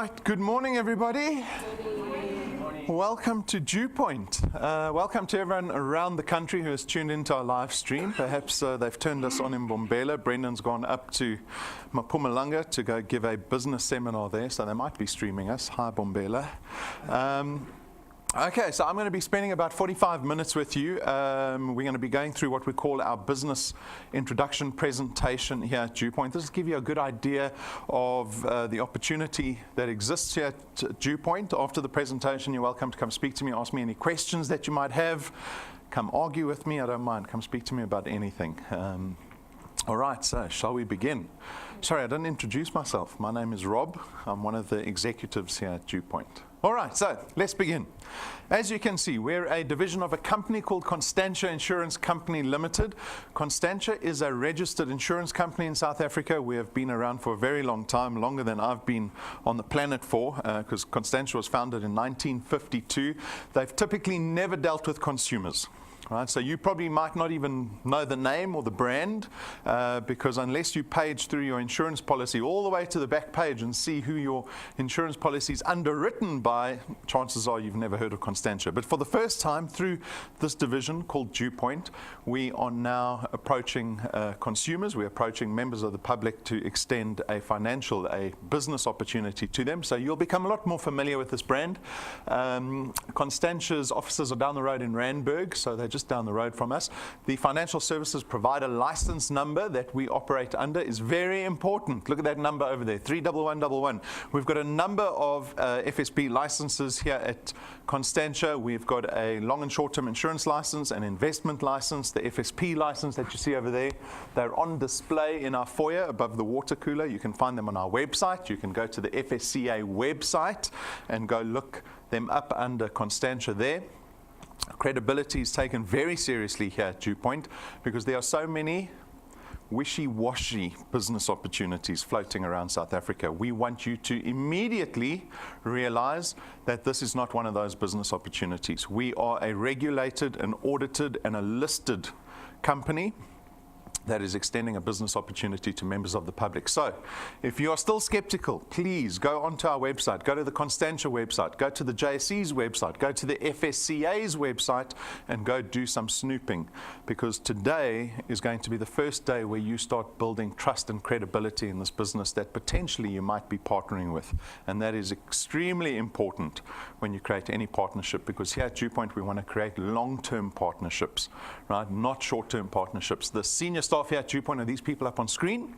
right, good morning everybody. Welcome to DuePoint. Welcome to everyone around the country who has tuned into our live stream. Perhaps they've turned us on in Bombela. Brendan's gone up to Mpumalanga to go give a business seminar there, so they might be streaming us. Hi Bombela. Okay, so I'm going to be spending about 45 minutes with you. We're going to be going through what we call our business introduction presentation here at DuePoint. This will give you a good idea of the opportunity that exists here at DuePoint. After the presentation, you're welcome to come speak to me, ask me any questions that you might have. Come argue with me, I don't mind. Come speak to me about anything. All right, so shall we begin? Sorry, I didn't introduce myself. My name is Rob. I'm one of the executives here at DuePoint. All right, so let's begin. As you can see, we're a division of a company called Constantia Insurance Company Limited. Constantia is a registered insurance company in South Africa. We have been around for a very long time, longer than I've been on the planet for, because Constantia was founded in 1952. They've typically never dealt with consumers. Right, so you probably might not even know the name or the brand because unless you page through your insurance policy all the way to the back page and see who your insurance policy is underwritten by, chances are you've never heard of Constantia. But for the first time through this division called DuePoint, we are now approaching consumers, we're approaching members of the public to extend a business opportunity to them. So you'll become a lot more familiar with this brand. Constantia's offices are down the road in Randburg, so they're just down the road from us. The financial services provider license number that we operate under is very important. Look at that number over there, 31111. We've got a number of FSP licenses here at Constantia. We've got a long and short-term insurance license, an investment license, the FSP license that you see over there. They're on display in our foyer above the water cooler. You can find them on our website. You can go to the FSCA website and go look them up under Constantia there. Credibility is taken very seriously here at DuePoint because there are so many wishy-washy business opportunities floating around South Africa. We want you to immediately realize that this is not one of those business opportunities. We are a regulated, an audited, and a listed company that is extending a business opportunity to members of the public. So if you are still skeptical, please go onto our website, go to the Constantia website, go to the JSE's website, go to the FSCA's website, and go do some snooping, because today is going to be the first day where you start building trust and credibility in this business that potentially you might be partnering with. And that is extremely important when you create any partnership, because here at DuePoint we want to create long-term partnerships, right? Not short-term partnerships. The senior staff here at DuePoint are these people up on screen.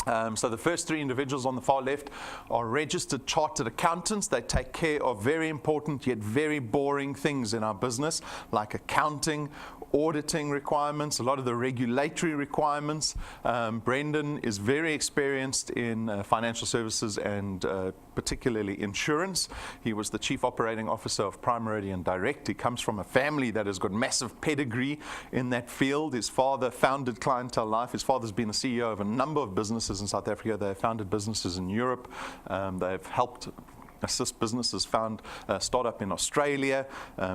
So the first three individuals on the far left are registered chartered accountants. They take care of very important yet very boring things in our business, like accounting, auditing requirements, a lot of the regulatory requirements. Brendan is very experienced in financial services and particularly insurance. He was the Chief Operating Officer of Prime Meridian Direct. He comes from a family that has got massive pedigree in that field. His father founded Clientele Life. His father's been the CEO of a number of businesses in South Africa. They have founded businesses in Europe. They've helped assist businesses start up in Australia.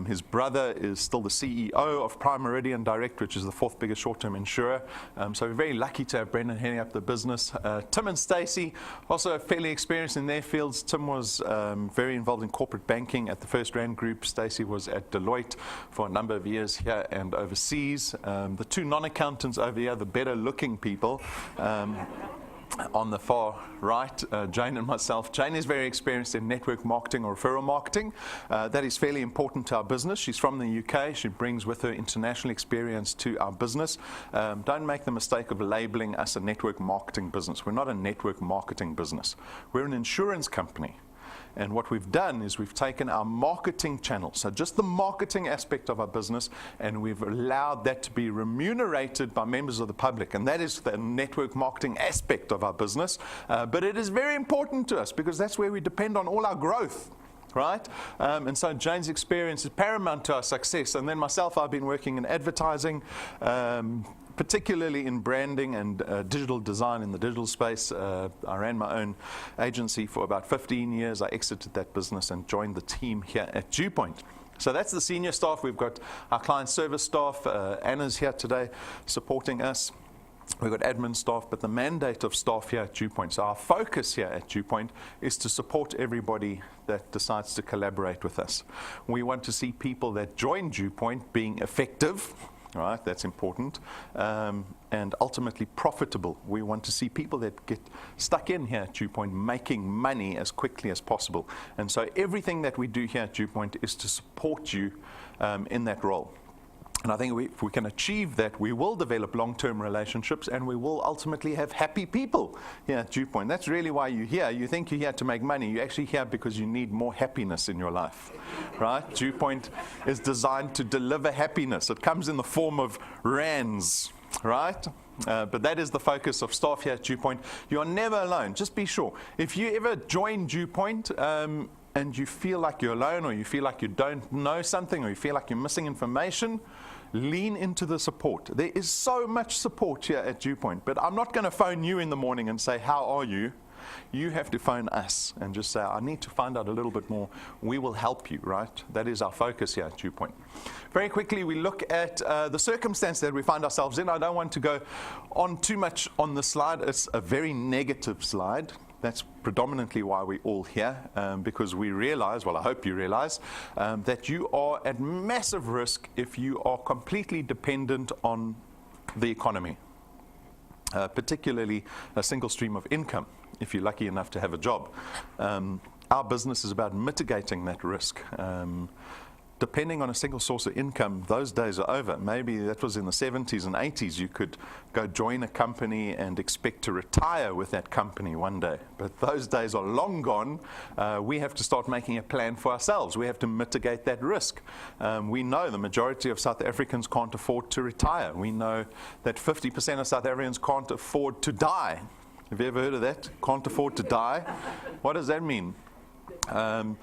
His brother is still the CEO of Prime Meridian Direct, which is the fourth biggest short-term insurer. So we're very lucky to have Brendan heading up the business. Tim and Stacey, also fairly experienced in their fields. Tim was very involved in corporate banking at the First Rand Group. Stacey was at Deloitte for a number of years here and overseas. The two non-accountants over here, the better-looking people, on the far right, Jane and myself. Jane is very experienced in network marketing or referral marketing. That is fairly important to our business. She's from the UK. She brings with her international experience to our business. Don't make the mistake of labeling us a network marketing business. We're not a network marketing business. We're an insurance company. And what we've done is we've taken our marketing channel, so just the marketing aspect of our business, and we've allowed that to be remunerated by members of the public. And that is the network marketing aspect of our business. But it is very important to us because that's where we depend on all our growth. Right? And so Jane's experience is paramount to our success. And then myself, I've been working in advertising, particularly in branding and digital design in the digital space. I ran my own agency for about 15 years. I exited that business and joined the team here at DuePoint. So that's the senior staff. We've got our client service staff. Anna's here today supporting us. We've got admin staff, but the mandate of staff here at DuePoint, so our focus here at DuePoint is to support everybody that decides to collaborate with us. We want to see people that join DuePoint being effective, right? That's important, and ultimately profitable. We want to see people that get stuck in here at DuePoint making money as quickly as possible. And so everything that we do here at DuePoint is to support you in that role. And I think if we can achieve that, we will develop long-term relationships and we will ultimately have happy people here at DuePoint. That's really why you're here. You think you're here to make money. You're actually here because you need more happiness in your life, right? DuePoint is designed to deliver happiness. It comes in the form of rands, right? But that is the focus of staff here at DuePoint. You are never alone. Just be sure. If you ever join DuePoint, and you feel like you're alone, or you feel like you don't know something, or you feel like you're missing information, lean into the support. There is so much support here at DuePoint, but I'm not going to phone you in the morning and say, how are you? You have to phone us and just say, I need to find out a little bit more. We will help you, right? That is our focus here at DuePoint. Very quickly, we look at the circumstance that we find ourselves in. I don't want to go on too much on the slide. It's a very negative slide. That's predominantly why we're all here, because we realize, well, I hope you realize, that you are at massive risk if you are completely dependent on the economy, particularly a single stream of income, if you're lucky enough to have a job. Our business is about mitigating that risk. Depending on a single source of income, those days are over. Maybe that was in the 70s and 80s. You could go join a company and expect to retire with that company one day. But those days are long gone. We have to start making a plan for ourselves. We have to mitigate that risk. We know the majority of South Africans can't afford to retire. We know that 50% of South Africans can't afford to die. Have you ever heard of that? Can't afford to die? What does that mean? And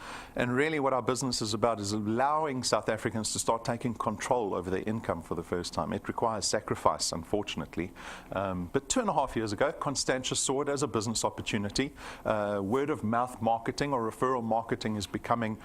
really what our business is about is allowing South Africans to start taking control over their income for the first time. It requires sacrifice, unfortunately. But 2.5 years ago, Constantia saw it as a business opportunity. Word of mouth marketing or referral marketing is becoming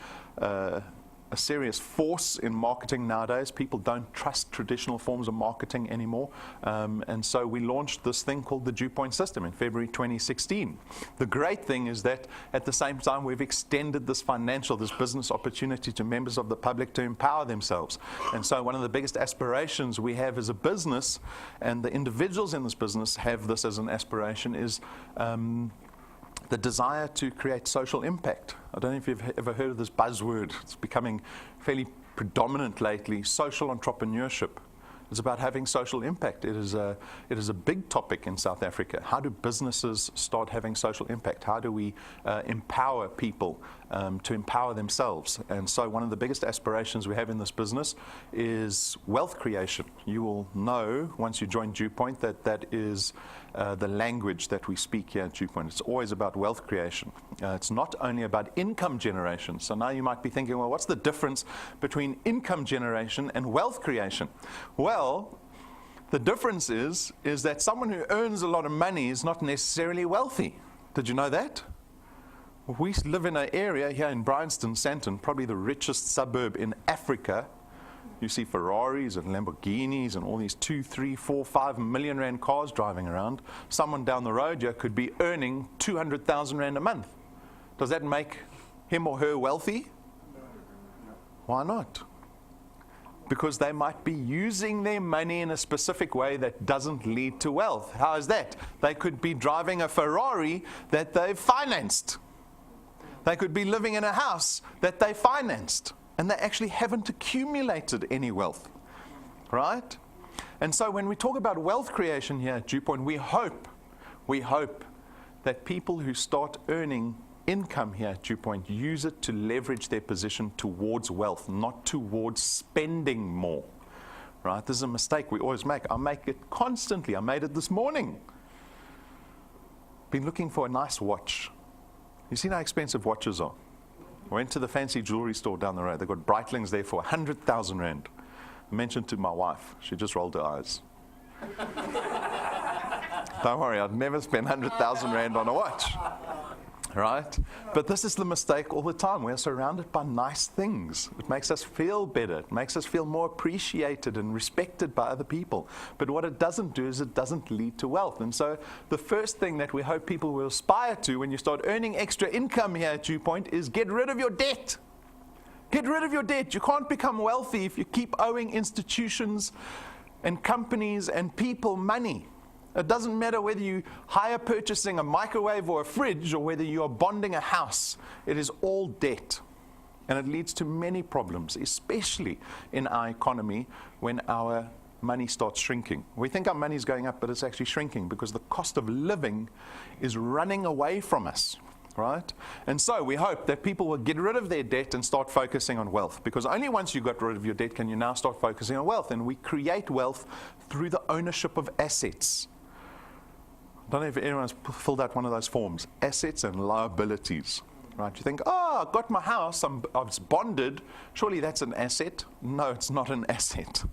a serious force in marketing nowadays. People don't trust traditional forms of marketing anymore. And so we launched this thing called the DuePoint system in February 2016. The great thing is that at the same time, we've extended this business opportunity to members of the public to empower themselves. And so one of the biggest aspirations we have as a business, and the individuals in this business have this as an aspiration, is the desire to create social impact. I don't know if you've ever heard of this buzzword. It's becoming fairly predominant lately, social entrepreneurship. It's about having social impact. It is a big topic in South Africa. How do businesses start having social impact? How do we empower people to empower themselves? And so one of the biggest aspirations we have in this business is wealth creation. You will know once you join DuePoint that that is the language that we speak here at DuePoint. It's always about wealth creation. It's not only about income generation. So now you might be thinking, well, what's the difference between income generation and wealth creation? Well, the difference is that someone who earns a lot of money is not necessarily wealthy. Did you know that? We live in an area here in Bryanston, Sandton, probably the richest suburb in Africa. You see Ferraris and Lamborghinis and all these 2, 3, 4, 5 million rand cars driving around. Someone down the road here could be earning 200,000 rand a month. Does that make him or her wealthy? Why not? Because they might be using their money in a specific way that doesn't lead to wealth. How is that? They could be driving a Ferrari that they've financed. They could be living in a house that they financed, and they actually haven't accumulated any wealth, right? And so when we talk about wealth creation here at DuePoint, we hope that people who start earning income here at DuePoint use it to leverage their position towards wealth, not towards spending more, right? This is a mistake we always make. I make it constantly. I made it this morning. Been looking for a nice watch. You seen how expensive watches are? I went to the fancy jewelry store down the road. They've got Breitlings there for 100,000 rand. I mentioned to my wife. She just rolled her eyes. Don't worry, I'd never spend 100,000 rand on a watch. right? But this is the mistake all the time. We're surrounded by nice things. It makes us feel better. It makes us feel more appreciated and respected by other people. But what it doesn't do is it doesn't lead to wealth. And so the first thing that we hope people will aspire to when you start earning extra income here at DuePoint is get rid of your debt. Get rid of your debt. You can't become wealthy if you keep owing institutions and companies and people money. It doesn't matter whether you hire purchasing a microwave or a fridge or whether you are bonding a house. It is all debt. And it leads to many problems, especially in our economy when our money starts shrinking. We think our money is going up, but it's actually shrinking because the cost of living is running away from us. Right? And so we hope that people will get rid of their debt and start focusing on wealth, because only once you got rid of your debt can you now start focusing on wealth. And we create wealth through the ownership of assets. I don't know if anyone's filled out one of those forms, assets and liabilities. Right? You think, oh, I got my house, I was bonded, surely that's an asset. No, it's not an asset.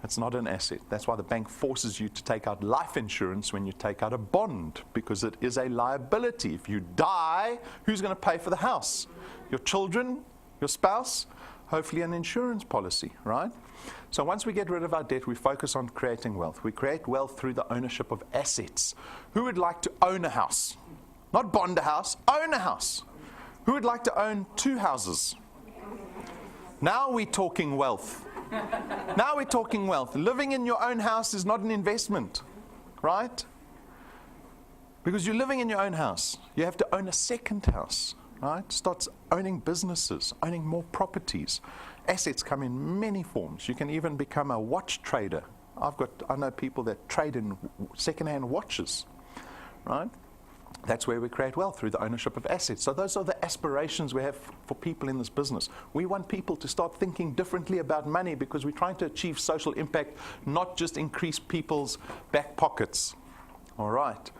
It's not an asset. That's why the bank forces you to take out life insurance when you take out a bond, because it is a liability. If you die, who's going to pay for the house? Your children, your spouse, hopefully an insurance policy, right? So once we get rid of our debt, we focus on creating wealth. We create wealth through the ownership of assets. Who would like to own a house? Not bond a house, own a house. Who would like to own 2 houses? Now we're talking wealth. Now we're talking wealth. Living in your own house is not an investment, right? Because you're living in your own house. You have to own a second house, right? Start owning businesses, owning more properties. Assets come in many forms. You can even become a watch trader. I know people that trade in second-hand watches, right? That's where we create wealth, through the ownership of assets. So those are the aspirations we have for people in this business. We want people to start thinking differently about money, because we're trying to achieve social impact, not just increase people's back pockets. All right.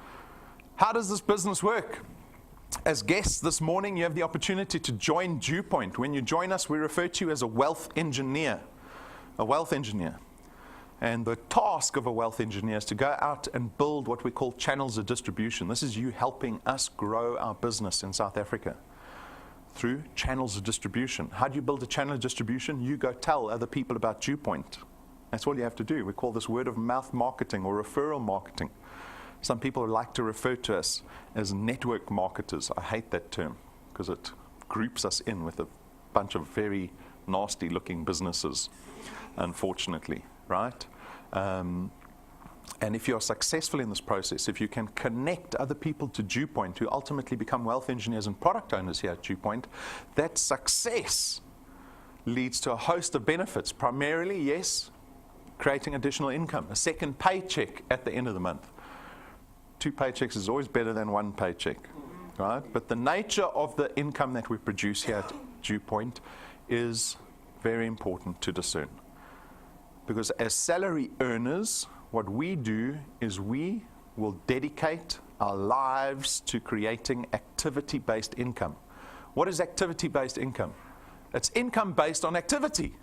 How does this business work? As guests this morning, you have the opportunity to join DuePoint. When you join us, we refer to you as a wealth engineer. A wealth engineer. And the task of a wealth engineer is to go out and build what we call channels of distribution. This is you helping us grow our business in South Africa through channels of distribution. How do you build a channel of distribution? You go tell other people about DuePoint. That's all you have to do. We call this word of mouth marketing or referral marketing. Some people like to refer to us as network marketers. I hate that term because it groups us in with a bunch of very nasty looking businesses, unfortunately. Right? And if you're successful in this process, if you can connect other people to DuePoint who ultimately become wealth engineers and product owners here at DuePoint, that success leads to a host of benefits. Primarily, yes, creating additional income, a second paycheck at the end of the month. 2 paychecks is always better than 1 paycheck, right? But the nature of the income that we produce here at DuePoint is very important to discern. Because as salary earners, what we do is we will dedicate our lives to creating activity-based income. What is activity-based income? It's income based on activity,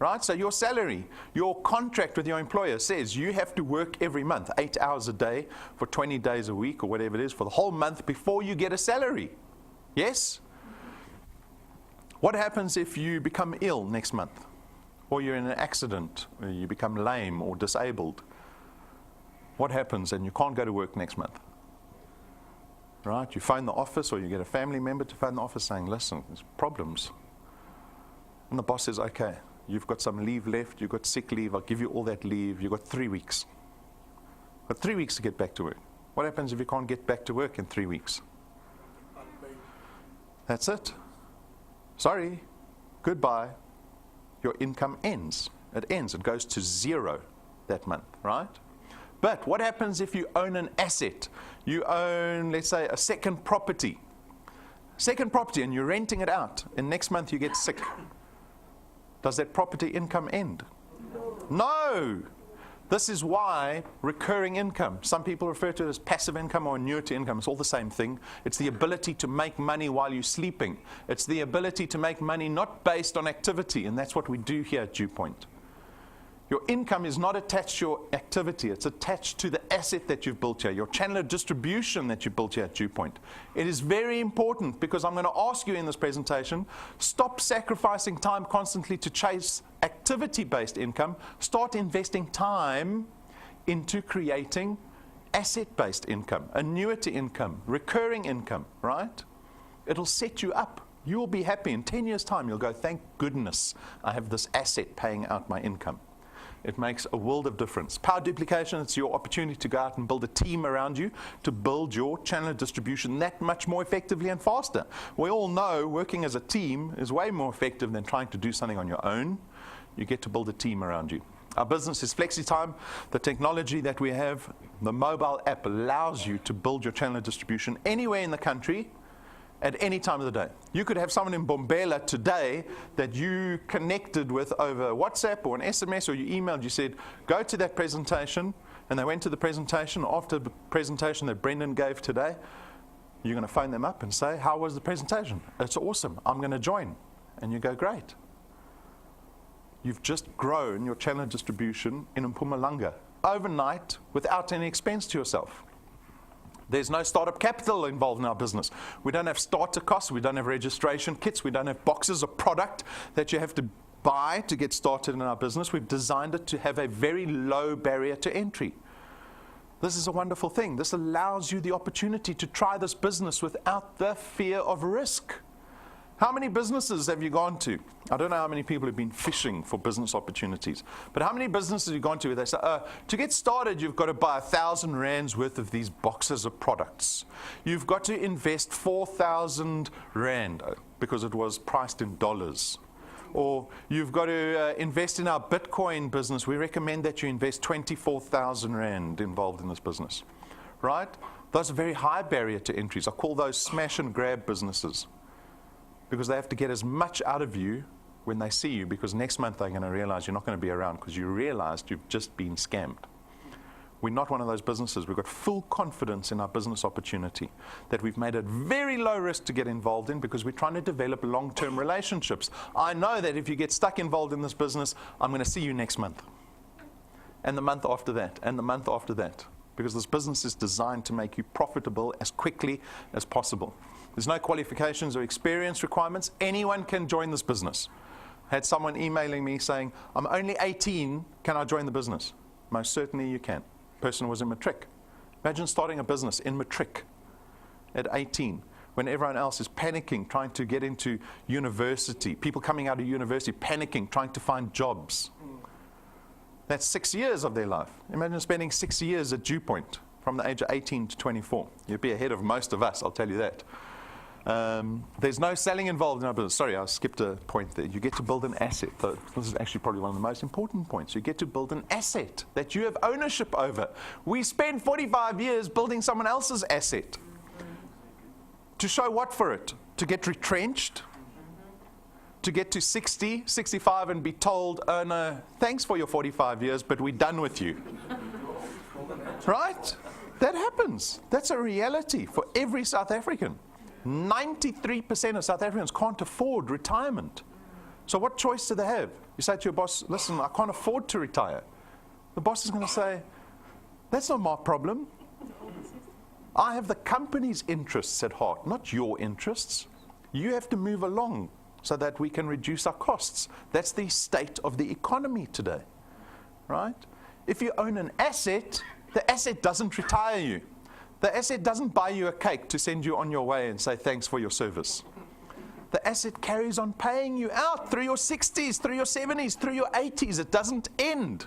right? So your salary, your contract with your employer says you have to work every month, 8 hours a day for 20 days a week or whatever it is for the whole month before you get a salary. Yes? What happens if you become ill next month? Or you're in an accident, or you become lame or disabled? What happens? And you can't go to work next month. Right? You phone the office, or you get a family member to phone the office saying, listen, there's problems. And the boss says, okay, you've got some leave left, you've got sick leave, I'll give you all that leave, you've got 3 weeks. You've got 3 weeks to get back to work. What happens if you can't get back to work in 3 weeks? That's it. Sorry, goodbye. Your income ends. It ends. It goes to 0 that month, right? But what happens if you own an asset? You own, let's say, a second property. And you're renting it out. And next month you get sick. Does that property income end? No. This is why recurring income, some people refer to it as passive income or annuity income. It's all the same thing. It's the ability to make money while you're sleeping. It's the ability to make money not based on activity, and that's what we do here at DuePoint. Your income is not attached to your activity. It's attached to the asset that you've built here, your channel of distribution that you've built here at DuePoint. It is very important because I'm going to ask you in this presentation, stop sacrificing time constantly to chase activity-based income. Start investing time into creating asset-based income, annuity income, recurring income, right? It'll set you up. You'll be happy. In 10 years' time, you'll go, thank goodness I have this asset paying out my income. It makes a world of difference. Power duplication, it's your opportunity to go out and build a team around you to build your channel of distribution that much more effectively and faster. We all know working as a team is way more effective than trying to do something on your own. You get to build a team around you. Our business is FlexiTime. The technology that we have, the mobile app allows you to build your channel of distribution anywhere in the country at any time of the day. You could have someone in Bombela today that you connected with over WhatsApp or an SMS, or you emailed, you said, go to that presentation, and they went to the presentation. After the presentation that Brendan gave today, you're going to phone them up and say, how was the presentation? It's awesome. I'm going to join. And you go, great. You've just grown your channel of distribution in Mpumalanga overnight without any expense to yourself. There's no startup capital involved in our business. We don't have starter costs. We don't have registration kits. We don't have boxes of product that you have to buy to get started in our business. We've designed it to have a very low barrier to entry. This is a wonderful thing. This allows you the opportunity to try this business without the fear of risk. How many businesses have you gone to? I don't know how many people have been fishing for business opportunities, but how many businesses have you gone to where they say, to get started, you've got to buy 1,000 rands worth of these boxes of products. You've got to invest 4,000 rand because it was priced in dollars. Or you've got to invest in our Bitcoin business. We recommend that you invest 24,000 rand involved in this business, right? Those are very high barrier to entries. I call those smash and grab businesses, because they have to get as much out of you when they see you, because next month they're going to realize you're not going to be around because you realized you've just been scammed. We're not one of those businesses. We've got full confidence in our business opportunity that we've made it very low risk to get involved in, because we're trying to develop long-term relationships. I know that if you get stuck involved in this business, I'm going to see you next month, and the month after that, and the month after that, because this business is designed to make you profitable as quickly as possible. There's no qualifications or experience requirements. Anyone can join this business. I had someone emailing me saying, I'm only 18, can I join the business? Most certainly you can. Person was in matric. Imagine starting a business in matric at 18, when everyone else is panicking, trying to get into university, people coming out of university, panicking, trying to find jobs. That's 6 years of their life. Imagine spending 6 years at DuePoint from the age of 18 to 24. You'd be ahead of most of us, I'll tell you that. There's no selling involved in our business. Sorry, I skipped a point there. You get to build an asset. This is actually probably one of the most important points. You get to build an asset that you have ownership over. We spend 45 years building someone else's asset. To show what for it? To get retrenched? To get to 60, 65 and be told, oh no, thanks for your 45 years, but we're done with you. Right? That happens. That's a reality for every South African. 93% of South Africans can't afford retirement. So what choice do they have? You say to your boss, listen, I can't afford to retire. The boss is going to say, that's not my problem. I have the company's interests at heart, not your interests. You have to move along so that we can reduce our costs. That's the state of the economy today, right? If you own an asset, the asset doesn't retire you. The asset doesn't buy you a cake to send you on your way and say thanks for your service. The asset carries on paying you out through your 60s, through your 70s, through your 80s. It doesn't end.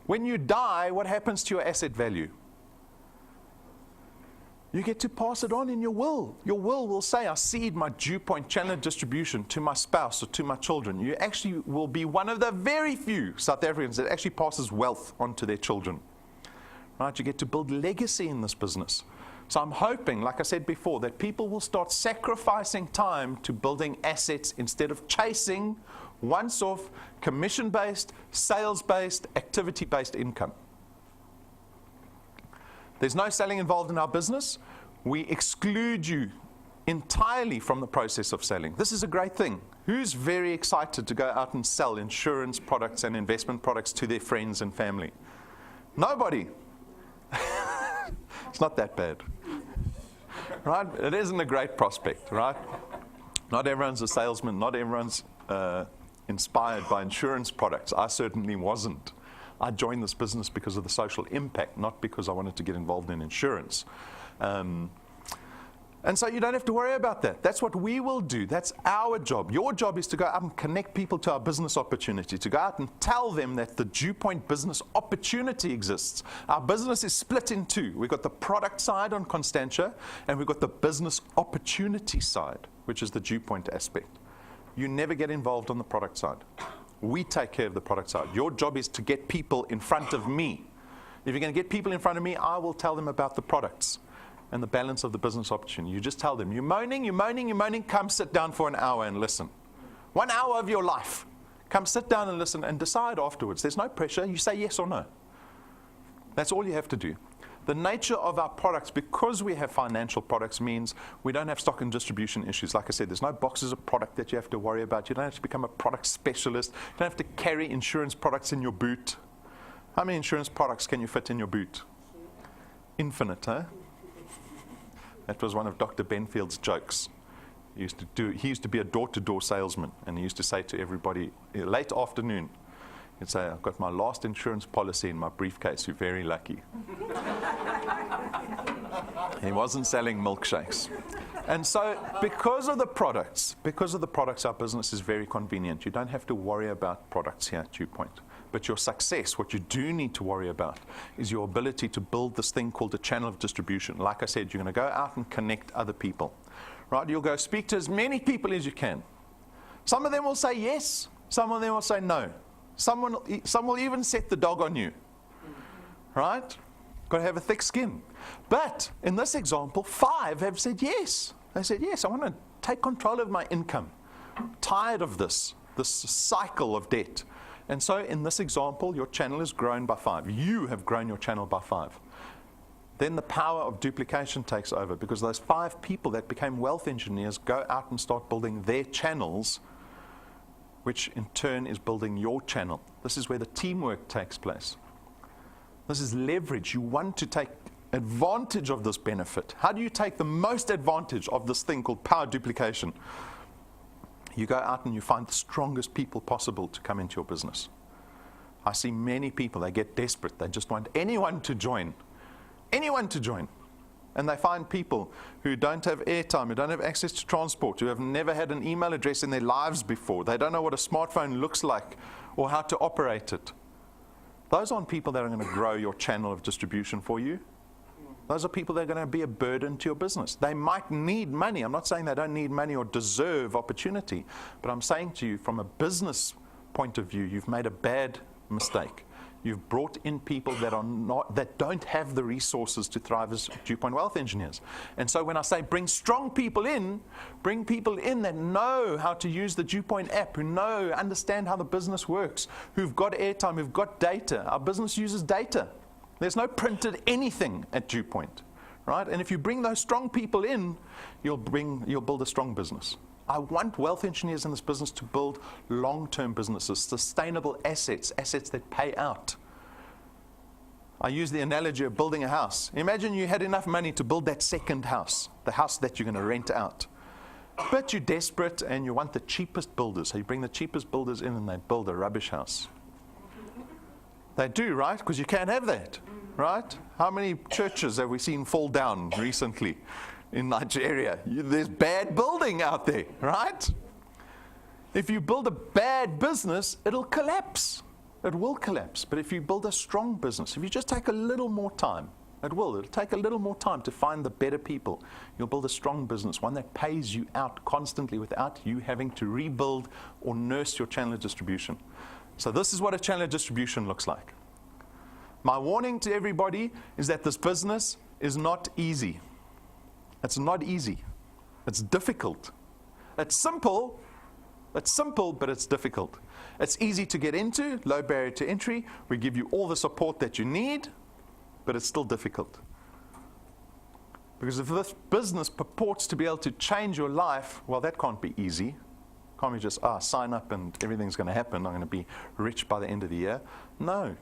When you die, what happens to your asset value? You get to pass it on in your will. Your will say, I cede my DuePoint channel distribution to my spouse or to my children. You actually will be one of the very few South Africans that actually passes wealth on to their children. Right? You get to build legacy in this business. So I'm hoping, like I said before, that people will start sacrificing time to building assets instead of chasing once-off, commission-based, sales-based, activity-based income. There's no selling involved in our business. We exclude you entirely from the process of selling. This is a great thing. Who's very excited to go out and sell insurance products and investment products to their friends and family? Nobody. It's not that bad. Right? It isn't a great prospect, right? Not everyone's a salesman. Not everyone's inspired by insurance products. I certainly wasn't. I joined this business because of the social impact, not because I wanted to get involved in insurance. And so you don't have to worry about that. That's what we will do. That's our job. Your job is to go out and connect people to our business opportunity, to go out and tell them that the DuePoint business opportunity exists. Our business is split in two. We've got the product side on Constantia, and we've got the business opportunity side, which is the DuePoint aspect. You never get involved on the product side. We take care of the product side. Your job is to get people in front of me. If you're going to get people in front of me, I will tell them about the products and the balance of the business opportunity. You just tell them, you're moaning, come sit down for an hour and listen. 1 hour of your life. Come sit down and listen and decide afterwards. There's no pressure. You say yes or no. That's all you have to do. The nature of our products, because we have financial products, means we don't have stock and distribution issues. Like I said, there's no boxes of product that you have to worry about. You don't have to become a product specialist. You don't have to carry insurance products in your boot. How many insurance products can you fit in your boot? Infinite, huh? That was one of Dr. Benfield's jokes. He used to be a door-to-door salesman, and he used to say to everybody, late afternoon, he'd say, I've got my last insurance policy in my briefcase, you're very lucky. He wasn't selling milkshakes. And so because of the products, our business is very convenient. You don't have to worry about products here at DuePoint. But your success, what you do need to worry about, is your ability to build this thing called a channel of distribution. Like I said, you're going to go out and connect other people. Right? You'll go speak to as many people as you can. Some of them will say yes, some of them will say no. Some will even set the dog on you. Right? Got to have a thick skin. But in this example, 5 have said yes. They said, yes, I want to take control of my income. I'm tired of this cycle of debt. And so in this example, your channel is grown by 5. You have grown your channel by 5. Then the power of duplication takes over, because those 5 people that became wealth engineers go out and start building their channels, which in turn is building your channel. This is where the teamwork takes place. This is leverage. You want to take advantage of this benefit. How do you take the most advantage of this thing called power duplication? You go out and you find the strongest people possible to come into your business. I see many people, they get desperate. They just want anyone to join. Anyone to join. And they find people who don't have airtime, who don't have access to transport, who have never had an email address in their lives before. They don't know what a smartphone looks like or how to operate it. Those aren't people that are going to grow your channel of distribution for you. Those are people that are going to be a burden to your business. They might need money. I'm not saying they don't need money or deserve opportunity, but I'm saying to you from a business point of view, you've made a bad mistake. You've brought in people that don't have the resources to thrive as DuePoint wealth engineers. And so when I say bring strong people in, bring people in that know how to use the DuePoint app, who understand how the business works, who've got airtime, who've got data. Our business uses data. There's no printed anything at DuePoint, right? And if you bring those strong people in, you'll build a strong business. I want wealth engineers in this business to build long-term businesses, sustainable assets that pay out. I use the analogy of building a house. Imagine you had enough money to build that second house, the house that you're going to rent out. But you're desperate and you want the cheapest builders. So you bring the cheapest builders in and they build a rubbish house. They do, right? Because you can't have that, right? How many churches have we seen fall down recently in Nigeria? There's bad building out there, right? If you build a bad business, it'll collapse. It will collapse. But if you build a strong business, if you just take a little more time, it'll take a little more time to find the better people. You'll build a strong business, one that pays you out constantly without you having to rebuild or nurse your channel of distribution. So this is what a channel of distribution looks like. My warning to everybody is that this business is not easy. It's not easy. It's difficult. It's simple, but it's difficult. It's easy to get into, low barrier to entry. We give you all the support that you need, but it's still difficult. Because if this business purports to be able to change your life, well, that can't be easy. Can't be just, sign up and everything's going to happen. I'm going to be rich by the end of the year. No.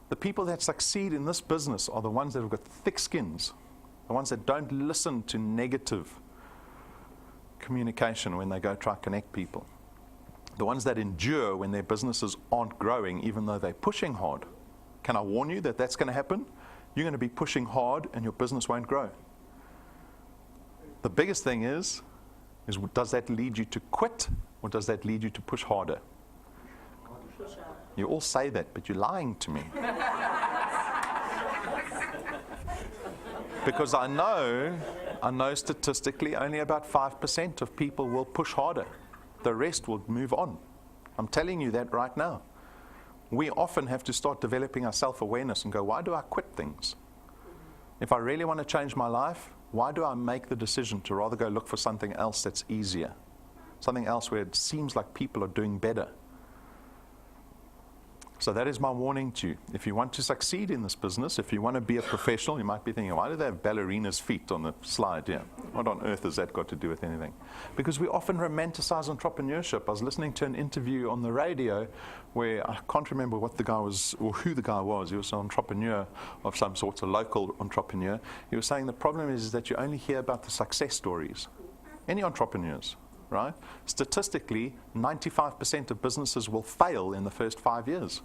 The people that succeed in this business are the ones that have got thick skins, the ones that don't listen to negative communication when they go try to connect people, the ones that endure when their businesses aren't growing even though they're pushing hard. Can I warn you that that's going to happen? You're going to be pushing hard and your business won't grow. The biggest thing is does that lead you to quit or does that lead you to push harder? You all say that, but you're lying to me. Because I know statistically only about 5% of people will push harder. The rest will move on. I'm telling you that right now. We often have to start developing our self-awareness and go, why do I quit things? If I really want to change my life, why do I make the decision to rather go look for something else that's easier? Something else where it seems like people are doing better. So that is my warning to you. If you want to succeed in this business, if you want to be a professional, you might be thinking, why do they have ballerina's feet on the slide here? What on earth has that got to do with anything? Because we often romanticize entrepreneurship. I was listening to an interview on the radio where I can't remember what the guy was, or who the guy was. He was an entrepreneur of some sort, a local entrepreneur. He was saying the problem is that you only hear about the success stories. Any entrepreneurs, right? Statistically, 95% of businesses will fail in the first 5 years.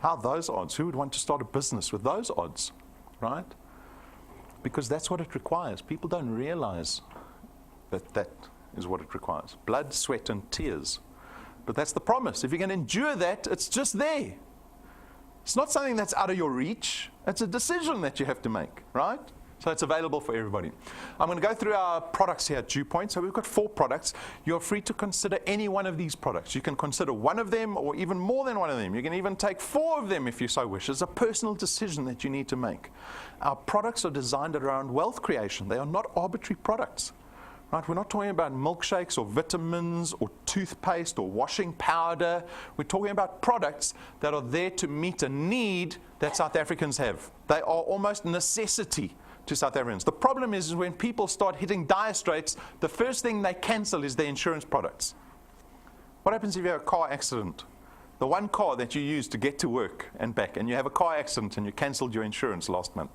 How are those odds? Who would want to start a business with those odds, right? Because that's what it requires. People don't realize that that is what it requires. Blood, sweat, and tears. But that's the promise. If you can endure that, it's just there. It's not something that's out of your reach. It's a decision that you have to make, right? So it's available for everybody. I'm going to go through our products here at DuePoint. So we've got 4 products. You're free to consider any one of these products. You can consider one of them or even more than one of them. You can even take 4 of them if you so wish. It's a personal decision that you need to make. Our products are designed around wealth creation. They are not arbitrary products. Right? We're not talking about milkshakes or vitamins or toothpaste or washing powder. We're talking about products that are there to meet a need that South Africans have. They are almost necessity to South Africans. The problem is when people start hitting dire straits, the first thing they cancel is their insurance products. What happens if you have a car accident? The one car that you use to get to work and back, and you have a car accident and you cancelled your insurance last month.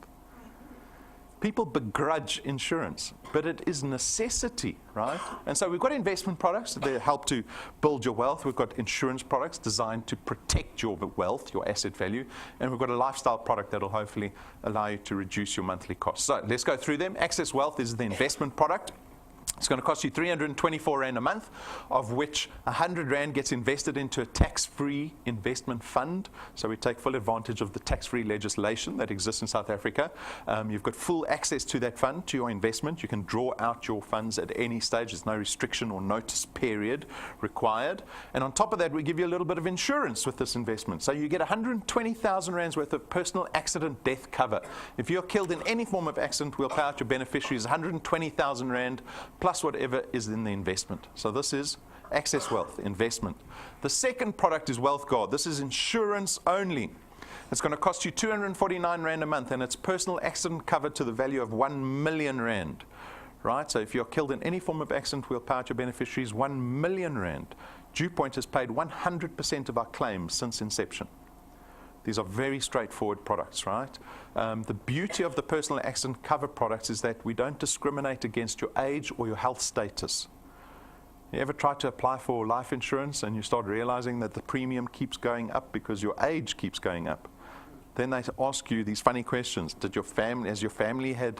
People begrudge insurance, but it is necessity, right? And so we've got investment products that help to build your wealth. We've got insurance products designed to protect your wealth, your asset value. And we've got a lifestyle product that will hopefully allow you to reduce your monthly costs. So let's go through them. Access Wealth is the investment product. It's going to cost you 324 Rand a month, of which 100 Rand gets invested into a tax-free investment fund. So we take full advantage of the tax-free legislation that exists in South Africa. You've got full access to that fund, to your investment. You can draw out your funds at any stage. There's no restriction or notice period required. And on top of that, we give you a little bit of insurance with this investment. So you get 120,000 Rands worth of personal accident death cover. If you're killed in any form of accident, we'll pay out your beneficiaries 120,000 Rand plus whatever is in the investment. So this is Access Wealth, investment. The second product is Wealth Guard. This is insurance only. It's going to cost you 249 Rand a month, and it's personal accident cover to the value of 1 million Rand. Right? So if you're killed in any form of accident, we'll pay out your beneficiaries 1 million Rand. DuePoint has paid 100% of our claims since inception. These are very straightforward products, right? The beauty of the personal accident cover products is that we don't discriminate against your age or your health status. You ever try to apply for life insurance and you start realizing that the premium keeps going up because your age keeps going up? Then they ask you these funny questions. Has your family had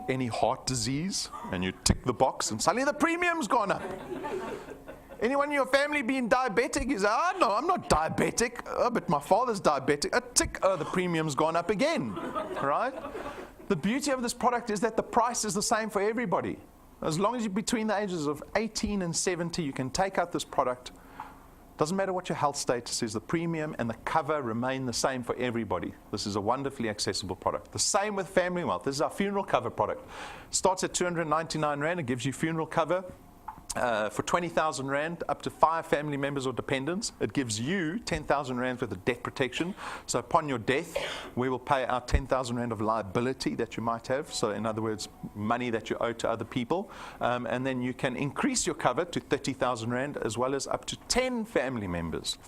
any heart disease? And you tick the box and suddenly the premium's gone up. Anyone in your family being diabetic? You say, no, I'm not diabetic. Oh, but my father's diabetic. A tick, the premium's gone up again, right? The beauty of this product is that the price is the same for everybody. As long as you're between the ages of 18 and 70, you can take out this product. Doesn't matter what your health status is, the premium and the cover remain the same for everybody. This is a wonderfully accessible product. The same with Family Wealth. This is our funeral cover product. Starts at 299 Rand. It gives you funeral cover. for 20,000 Rand, up to 5 family members or dependents, it gives you 10,000 Rand worth of debt protection. So upon your death, we will pay out 10,000 Rand of liability that you might have. So in other words, money that you owe to other people. And then you can increase your cover to 30,000 Rand as well as up to 10 family members.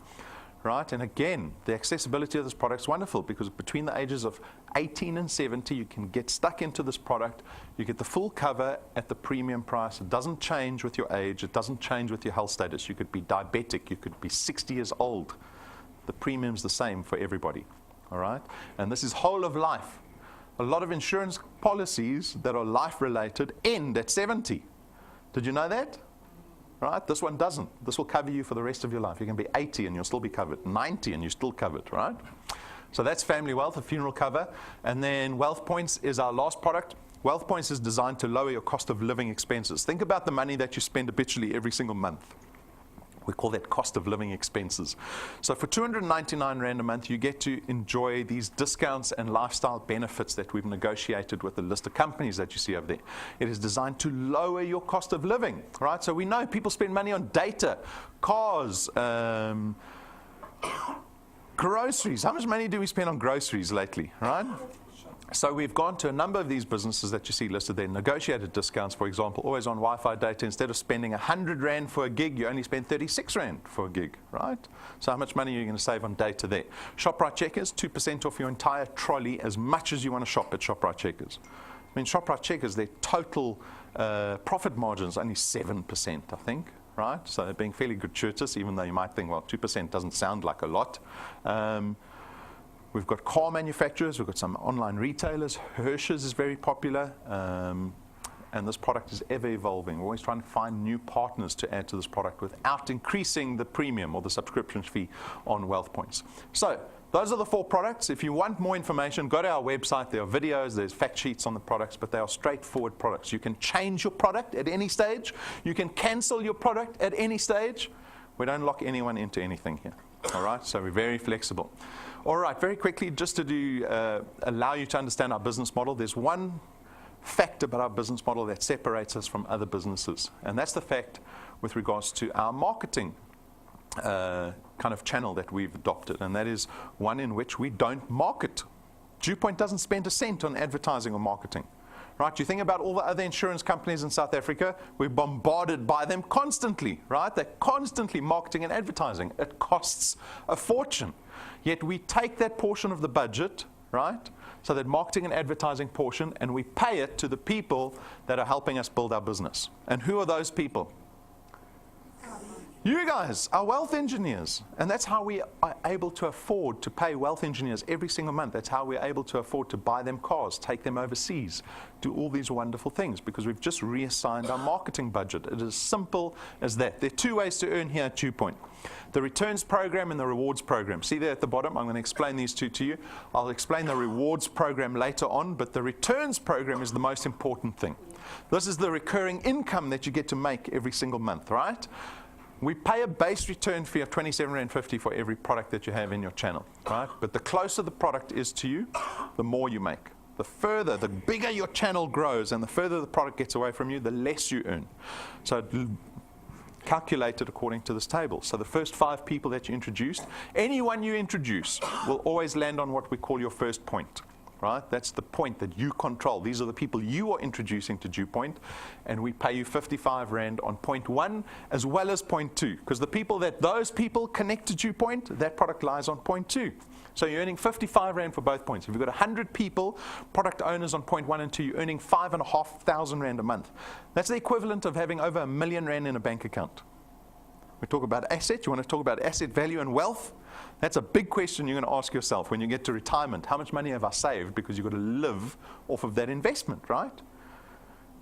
Right? And again, the accessibility of this product is wonderful because between the ages of 18 and 70, you can get stuck into this product. You get the full cover at the premium price. It doesn't change with your age. It doesn't change with your health status. You could be diabetic. You could be 60 years old. The premium's the same for everybody. All right? And this is whole of life. A lot of insurance policies that are life-related end at 70. Did you know that? Right? This one doesn't. This will cover you for the rest of your life. You can be 80 and you'll still be covered. 90 and you're still covered, right? So that's Family Wealth, a funeral cover. And then Wealth Points is our last product. Wealth Points is designed to lower your cost of living expenses. Think about the money that you spend habitually every single month. We call that cost of living expenses. So for 299 Rand a month, you get to enjoy these discounts and lifestyle benefits that we've negotiated with the list of companies that you see over there. It is designed to lower your cost of living, right? So we know people spend money on data, cars, groceries. How much money do we spend on groceries lately, right? So we've gone to a number of these businesses that you see listed there, negotiated discounts, for example, always on Wi-Fi data. Instead of spending 100 Rand for a gig, you only spend 36 Rand for a gig, right? So how much money are you going to save on data there? ShopRite Checkers, 2% off your entire trolley, as much as you want to shop at ShopRite Checkers. I mean, ShopRite Checkers, their total profit margin is only 7%, I think, right? So they're being fairly gratuitous, even though you might think, well, 2% doesn't sound like a lot. We've got car manufacturers, we've got some online retailers. Hershey's is very popular, and this product is ever evolving. We're always trying to find new partners to add to this product without increasing the premium or the subscription fee on Wealth Points. So those are the 4 products. If you want more information, go to our website. There are videos, there's fact sheets on the products, but they are straightforward products. You can change your product at any stage. You can cancel your product at any stage. We don't lock anyone into anything here. All right, so we're very flexible. All right, very quickly, just to allow you to understand our business model, there's one fact about our business model that separates us from other businesses, and that's the fact with regards to our marketing kind of channel that we've adopted, and that is one in which we don't market. DuePoint doesn't spend a cent on advertising or marketing. Right? You think about all the other insurance companies in South Africa, we're bombarded by them constantly, right? They're constantly marketing and advertising. It costs a fortune. Yet we take that portion of the budget, right? So that marketing and advertising portion, and we pay it to the people that are helping us build our business. And who are those people? You guys are wealth engineers, and that's how we are able to afford to pay wealth engineers every single month. That's how we're able to afford to buy them cars, take them overseas, do all these wonderful things, because we've just reassigned our marketing budget. It is as simple as that. There are 2 ways to earn here at DuePoint. The returns program and the rewards program. See there at the bottom, I'm going to explain these 2 to you. I'll explain the rewards program later on, but the returns program is the most important thing. This is the recurring income that you get to make every single month, right? We pay a base return fee of 27.50 Rand for every product that you have in your channel, right? But the closer the product is to you, the more you make. The further, the bigger your channel grows and the further the product gets away from you, the less you earn. So calculated according to this table. So the first 5 people that you introduced, anyone you introduce will always land on what we call your first point. Right? That's the point that you control. These are the people you are introducing to DuePoint, and we pay you 55 Rand on point 1 as well as point 2, because those people connect to DuePoint, that product lies on point 2. So you're earning 55 Rand for both points. If you've got 100 people, product owners on point 1 and 2, you're earning 5,500 Rand a month. That's the equivalent of having over R1 million in a bank account. We talk about asset. You want to talk about asset value and wealth? That's a big question you're going to ask yourself when you get to retirement. How much money have I saved? Because you've got to live off of that investment, right?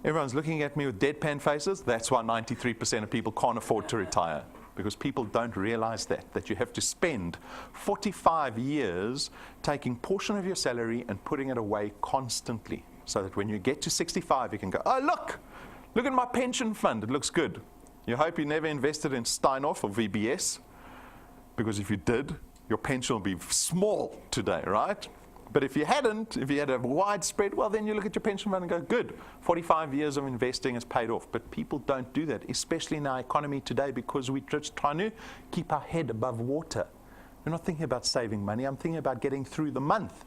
Everyone's looking at me with deadpan faces. That's why 93% of people can't afford to retire, because people don't realize that you have to spend 45 years taking portion of your salary and putting it away constantly, so that when you get to 65, you can go, oh, look at my pension fund. It looks good. You hope you never invested in Steinhoff or VBS, because if you did, your pension will be small today, right? But if you hadn't, if you had a widespread, well, then you look at your pension fund and go, good, 45 years of investing has paid off. But people don't do that, especially in our economy today, because we're just trying to keep our head above water. We're not thinking about saving money. I'm thinking about getting through the month.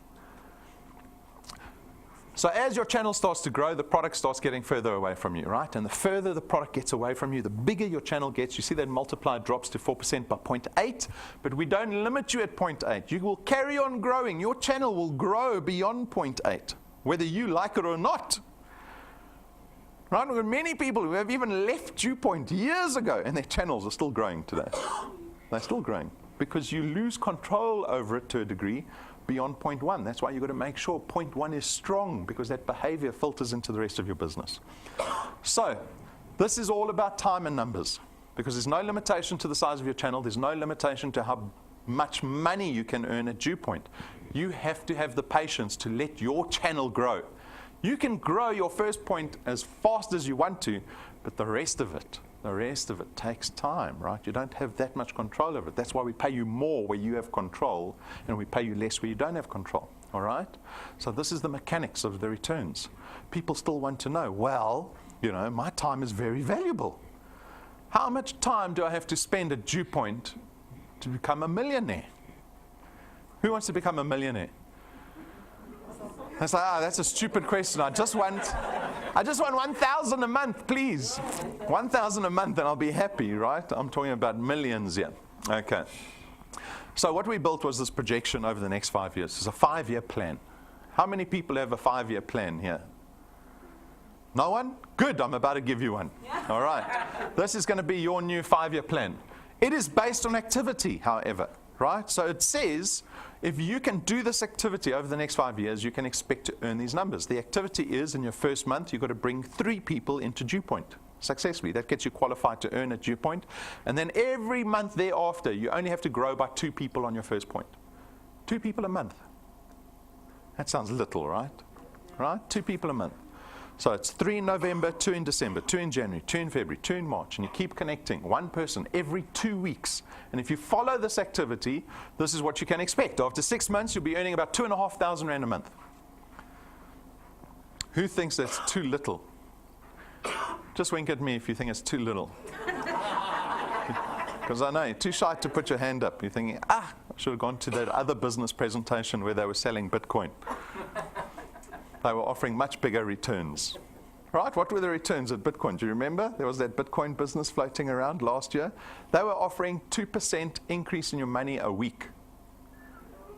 So as your channel starts to grow, the product starts getting further away from you, right? And the further the product gets away from you, the bigger your channel gets. You see that multiplier drops to 4% by 0.8, but we don't limit you at 0.8. You will carry on growing. Your channel will grow beyond 0.8, whether you like it or not. Right? We've got many people who have even left DuePoint years ago, and their channels are still growing today. They're still growing because you lose control over it to a degree beyond 0.1. That's why you've got to make sure 0.1 is strong, because that behavior filters into the rest of your business. So this is all about time and numbers, because there's no limitation to the size of your channel. There's no limitation to how much money you can earn at DuePoint. You have to have the patience to let your channel grow. You can grow your first point as fast as you want to, but the rest of it takes time, right? You don't have that much control over it. That's why we pay you more where you have control, and we pay you less where you don't have control, all right? So this is the mechanics of the returns. People still want to know, well, you know, my time is very valuable. How much time do I have to spend at DuePoint to become a millionaire? Who wants to become a millionaire? It's like, that's a stupid question. I just want 1,000 a month, please. 1,000 a month and I'll be happy, right? I'm talking about millions here. Okay. So what we built was this projection over the next 5 years. It's a 5-year plan. How many people have a 5-year plan here? No one? Good, I'm about to give you one. All right. This is going to be your new 5-year plan. It is based on activity, however, right? So it says, if you can do this activity over the next 5 years, you can expect to earn these numbers. The activity is, in your first month, you've got to bring 3 people into DuePoint successfully. That gets you qualified to earn at DuePoint. And then every month thereafter, you only have to grow by 2 people on your first point. 2 people a month. That sounds little, right? Right? 2 people a month. So it's 3 in November, 2 in December, 2 in January, 2 in February, 2 in March, and you keep connecting 1 person every 2 weeks. And if you follow this activity, this is what you can expect. After 6 months, you'll be earning about 2,500 Rand a month. Who thinks that's too little? Just wink at me if you think it's too little. Because I know you're too shy to put your hand up. You're thinking, I should have gone to that other business presentation where they were selling Bitcoin. They were offering much bigger returns. Right? What were the returns at Bitcoin? Do you remember? There was that Bitcoin business floating around last year. They were offering 2% increase in your money a week.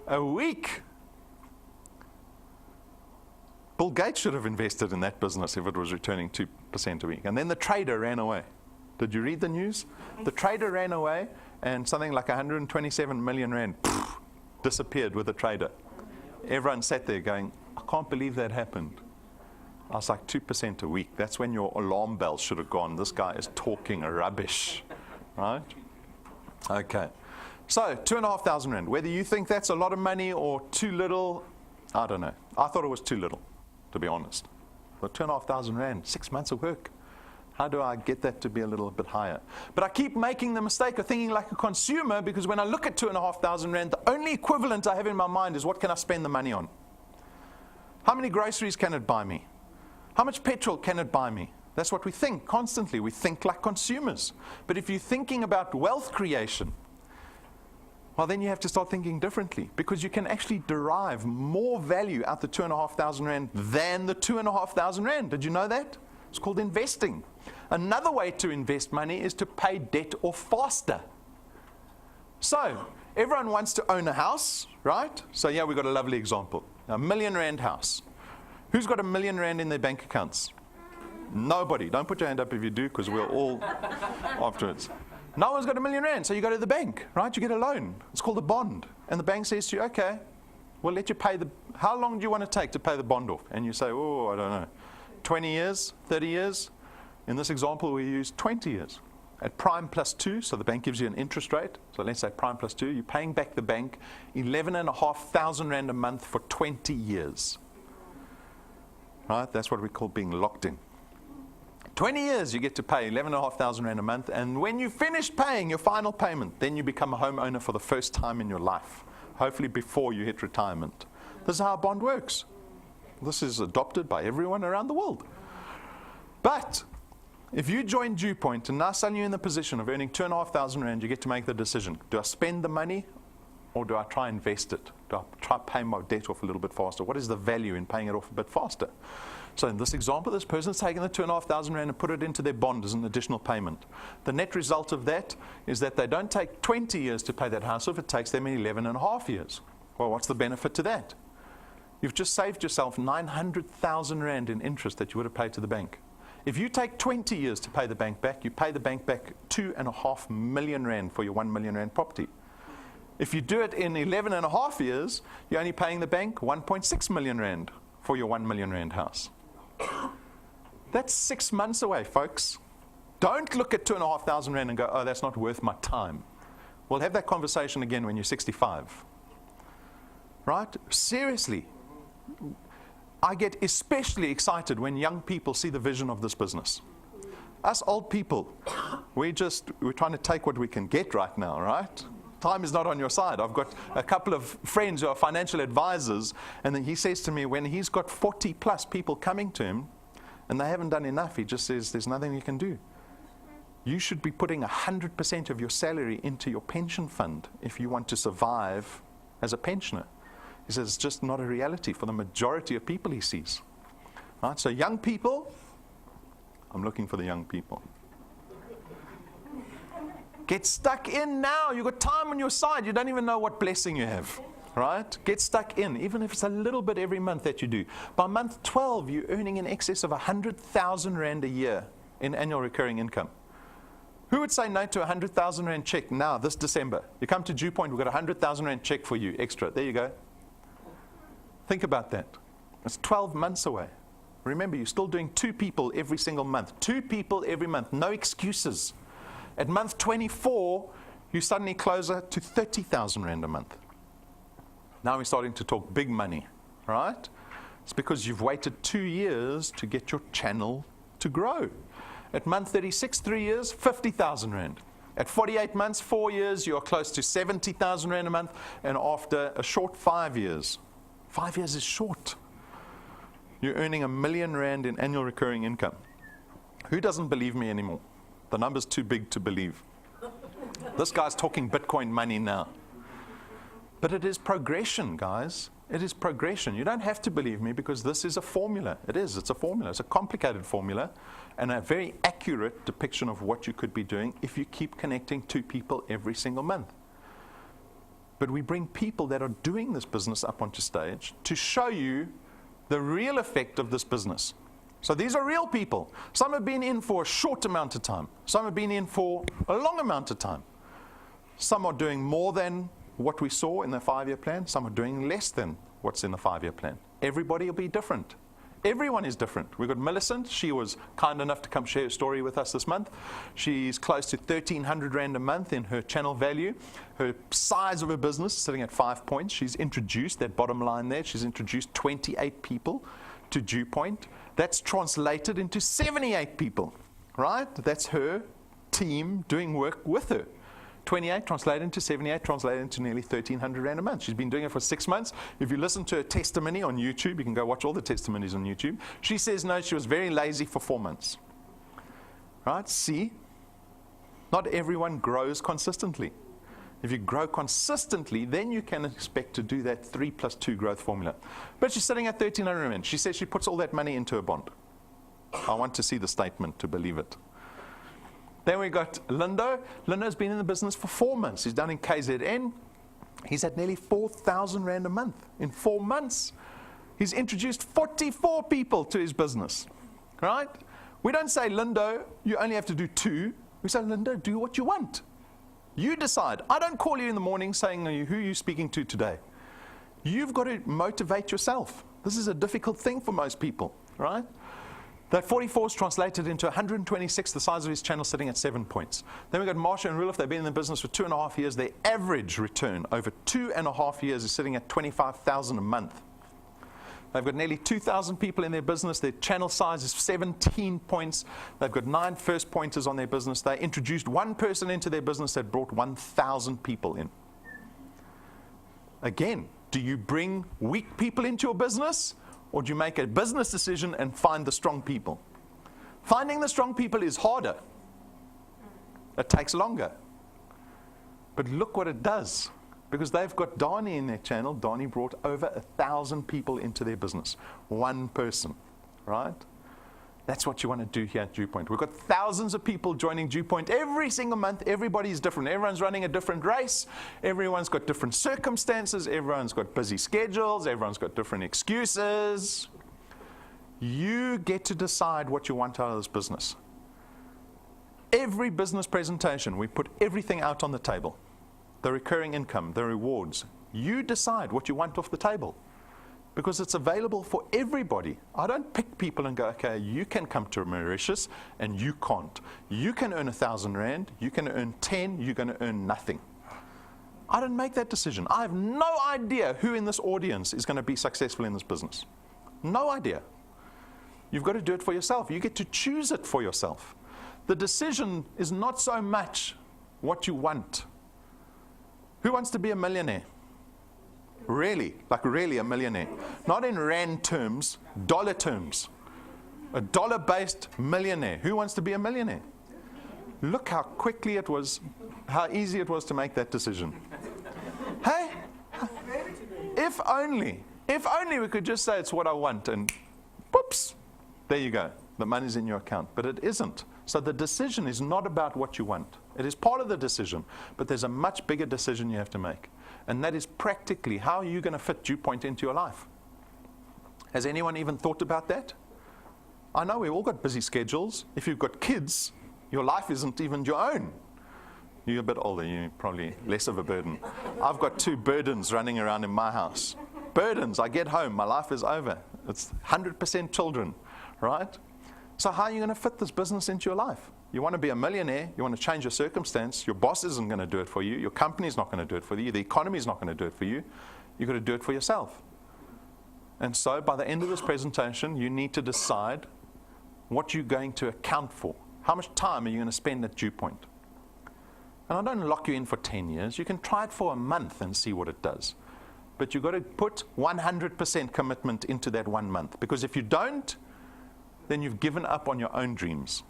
A week! Bill Gates should have invested in that business if it was returning 2% a week. And then the trader ran away. Did you read the news? The trader ran away, and something like 127 million Rand disappeared with the trader. Everyone sat there going, I can't believe that happened. I was like, 2% a week. That's when your alarm bell should have gone. This guy is talking rubbish, right? Okay. So 2,500 Rand. Whether you think that's a lot of money or too little, I don't know. I thought it was too little, to be honest. But 2,500 Rand, 6 months of work. How do I get that to be a little bit higher? But I keep making the mistake of thinking like a consumer, because when I look at 2,500 Rand, the only equivalent I have in my mind is, what can I spend the money on? How many groceries can it buy me? How much petrol can it buy me? That's what we think constantly. We think like consumers. But if you're thinking about wealth creation, well, then you have to start thinking differently, because you can actually derive more value out the 2,500 Rand than the 2,500 Rand. Did you know that? It's called investing. Another way to invest money is to pay debt off faster. So everyone wants to own a house, right? So yeah, we've got a lovely example. A R1 million house. Who's got R1 million in their bank accounts? Nobody. Don't put your hand up if you do, because we're all afterwards. No one's got R1 million, so you go to the bank, right? You get a loan. It's called a bond. And the bank says to you, okay, we'll let you pay how long do you want to take to pay the bond off? And you say, I don't know, 20 years, 30 years? In this example, we use 20 years. At prime plus 2, so the bank gives you an interest rate. So let's say prime plus 2, you're paying back the bank 11,500 Rand a month for 20 years. Right? That's what we call being locked in. 20 years, you get to pay 11,500 Rand a month, and when you finish paying your final payment, then you become a homeowner for the first time in your life, hopefully before you hit retirement. This is how a bond works. This is adopted by everyone around the world. But if you join DuePoint and now suddenly you're in the position of earning 2,500 rand, you get to make the decision. Do I spend the money or do I try and invest it? Do I try paying my debt off a little bit faster? What is the value in paying it off a bit faster? So in this example, this person's taken the 2,500 rand and put it into their bond as an additional payment. The net result of that is that they don't take 20 years to pay that house off, it takes them 11 and a half years. Well, what's the benefit to that? You've just saved yourself 900,000 rand in interest that you would have paid to the bank. If you take 20 years to pay the bank back, you pay the bank back 2.5 million rand for your 1 million rand property. If you do it in 11 and a half years, you're only paying the bank 1.6 million rand for your 1 million rand house. That's 6 months away, folks. Don't look at 2,500 rand and go, oh, that's not worth my time. We'll have that conversation again when you're 65. Right? Seriously. I get especially excited when young people see the vision of this business. Us old people, we're trying to take what we can get right now, right? Time is not on your side. I've got a couple of friends who are financial advisors, and then he says to me, when he's got 40 plus people coming to him, and they haven't done enough, he just says, there's nothing you can do. You should be putting 100% of your salary into your pension fund if you want to survive as a pensioner. He says it's just not a reality for the majority of people he sees. Right? So young people, I'm looking for the young people. Get stuck in now. You've got time on your side. You don't even know what blessing you have. Right? Get stuck in, even if it's a little bit every month that you do. By month 12, you're earning in excess of 100,000 rand a year in annual recurring income. Who would say no to a 100,000 rand check now, this December? You come to DuePoint, we've got a 100,000 rand check for you, extra. There you go. Think about that. It's 12 months away. Remember, you're still doing 2 people every single month. 2 people every month. No excuses. At month 24, you're suddenly closer to 30,000 rand a month. Now we're starting to talk big money, right? It's because you've waited 2 years to get your channel to grow. At month 36, 3 years, 50,000 rand. At 48 months, 4 years, you're close to 70,000 rand a month. And after a short 5 years, 5 years is short, you're earning 1 million rand in annual recurring income. Who doesn't believe me anymore? The number's too big to believe. This guy's talking Bitcoin money now. But it is progression, guys. It is progression. You don't have to believe me because this is a formula. It's a formula. It's a complicated formula and a very accurate depiction of what you could be doing if you keep connecting 2 people every single month. But we bring people that are doing this business up onto stage to show you the real effect of this business. So these are real people. Some have been in for a short amount of time. Some have been in for a long amount of time. Some are doing more than what we saw in the 5-year plan. Some are doing less than what's in the 5-year plan. Everybody will be different. Everyone is different. We've got Millicent. She was kind enough to come share her story with us this month. She's close to 1,300 rand a month in her channel value. Her size of her business is sitting at 5 points. She's introduced that bottom line there. She's introduced 28 people to DuePoint. That's translated into 78 people, right? That's her team doing work with her. 28 translated into 78, translated into nearly 1,300 rand a month. She's been doing it for 6 months. If you listen to her testimony on YouTube, you can go watch all the testimonies on YouTube. She says, no, she was very lazy for 4 months. Right? See? Not everyone grows consistently. If you grow consistently, then you can expect to do that 3 + 2 growth formula. But she's sitting at 1,300 rand. She says she puts all that money into a bond. I want to see the statement to believe it. Then we got Lindo. Lindo's been in the business for 4 months. He's down in KZN. He's at nearly 4,000 rand a month in 4 months. He's introduced 44 people to his business, right? We don't say, Lindo, you only have to do 2. We say, Lindo, do what you want. You decide. I don't call you in the morning saying, who are you speaking to today? You've got to motivate yourself. This is a difficult thing for most people, right? That 44 is translated into 126, the size of his channel sitting at 7 points. Then we've got Marsha and Rudolph. They've been in the business for 2.5 years. Their average return over 2.5 years is sitting at 25,000 a month. They've got nearly 2,000 people in their business. Their channel size is 17 points. They've got 9 first pointers on their business. They introduced 1 person into their business that brought 1,000 people in. Again, Do you bring weak people into your business, or do you make a business decision and find the strong people? Finding the strong people is harder. It takes longer. But look what it does. Because they've got Donnie in their channel. Donnie brought over 1,000 people into their business. One person, right? That's what you want to do here at DuePoint. We've got thousands of people joining DuePoint every single month. Everybody's different. Everyone's running a different race. Everyone's got different circumstances. Everyone's got busy schedules. Everyone's got different excuses. You get to decide what you want out of this business. Every business presentation, we put everything out on the table. The recurring income, the rewards. You decide what you want off the table. Because it's available for everybody. I don't pick people and go, okay, you can come to Mauritius and you can't. You can earn 1,000 rand, you can earn 10, you're going to earn nothing. I don't make that decision. I have no idea who in this audience is going to be successful in this business. No idea. You've got to do it for yourself. You get to choose it for yourself. The decision is not so much what you want. Who wants to be a millionaire? Really, like really a millionaire. Not in rand terms, dollar terms. A dollar-based millionaire. Who wants to be a millionaire? Look how quickly it was, how easy it was to make that decision. Hey, if only we could just say it's what I want and whoops, there you go. The money's in your account, but it isn't. So the decision is not about what you want. It is part of the decision, but there's a much bigger decision you have to make. And that is practically how are you going to fit DuePoint into your life? Has anyone even thought about that? I know we've all got busy schedules. If you've got kids, your life isn't even your own. You're a bit older, you're probably less of a burden. I've got 2 burdens running around in my house. Burdens, I get home, my life is over. It's 100% children, right? So how are you going to fit this business into your life? You want to be a millionaire, you want to change your circumstance, your boss isn't going to do it for you, your company's not going to do it for you, the economy is not going to do it for you, you've got to do it for yourself. And so by the end of this presentation, you need to decide what you're going to account for. How much time are you going to spend at DuePoint? And I don't lock you in for 10 years, you can try it for a month and see what it does. But you've got to put 100% commitment into that 1 month, because if you don't, then you've given up on your own dreams.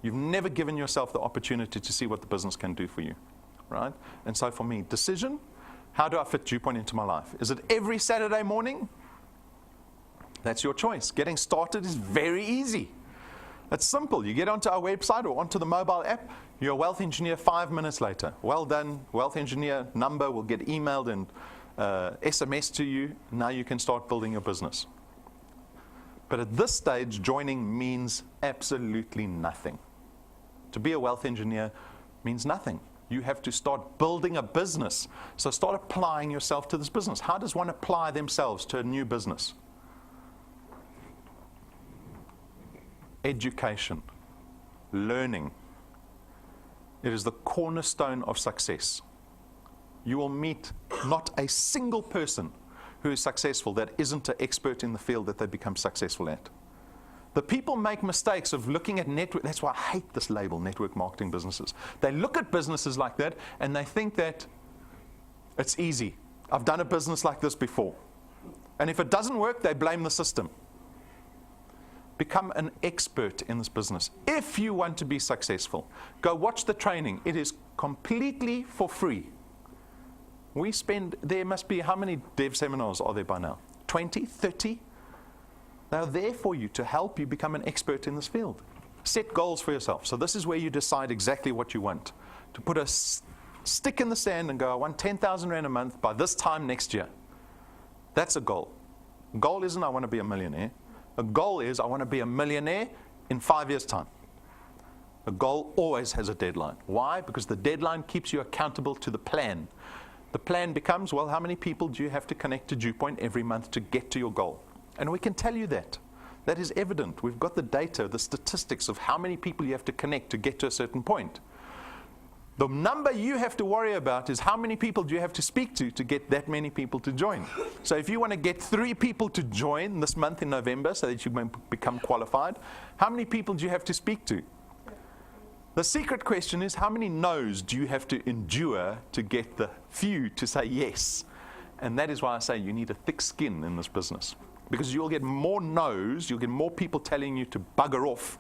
You've never given yourself the opportunity to see what the business can do for you, right? And so for me, decision, how do I fit DuePoint into my life? Is it every Saturday morning? That's your choice. Getting started is very easy. It's simple. You get onto our website or onto the mobile app, you're a wealth engineer 5 minutes later. Well done. Wealth engineer number will get emailed and SMS to you. Now you can start building your business. But at this stage, joining means absolutely nothing. To be a wealth engineer means nothing. You have to start building a business. So start applying yourself to this business. How does one apply themselves to a new business? Education, learning. It is the cornerstone of success. You will meet not a single person who is successful that isn't an expert in the field that they become successful at. The people make mistakes of looking at network. That's why I hate this label, network marketing businesses. They look at businesses like that and they think that it's easy. I've done a business like this before. And if it doesn't work, they blame the system. Become an expert in this business. If you want to be successful, go watch the training. It is completely for free. There must be, how many dev seminars are there by now? 20, 30? They're there for you to help you become an expert in this field. Set goals for yourself. So this is where you decide exactly what you want. To put a stick in the sand and go, I want 10,000 Rand a month by this time next year. That's a goal. A goal isn't I want to be a millionaire. A goal is I want to be a millionaire in 5 years' time. A goal always has a deadline. Why? Because the deadline keeps you accountable to the plan. The plan becomes, well, how many people do you have to connect to DuePoint every month to get to your goal? And we can tell you that. That is evident. We've got the data, the statistics of how many people you have to connect to get to a certain point. The number you have to worry about is how many people do you have to speak to get that many people to join. So if you want to get 3 people to join this month in November so that you become qualified, how many people do you have to speak to? The secret question is, how many no's do you have to endure to get the few to say yes? And that is why I say you need a thick skin in this business. Because you'll get more no's, you'll get more people telling you to bugger off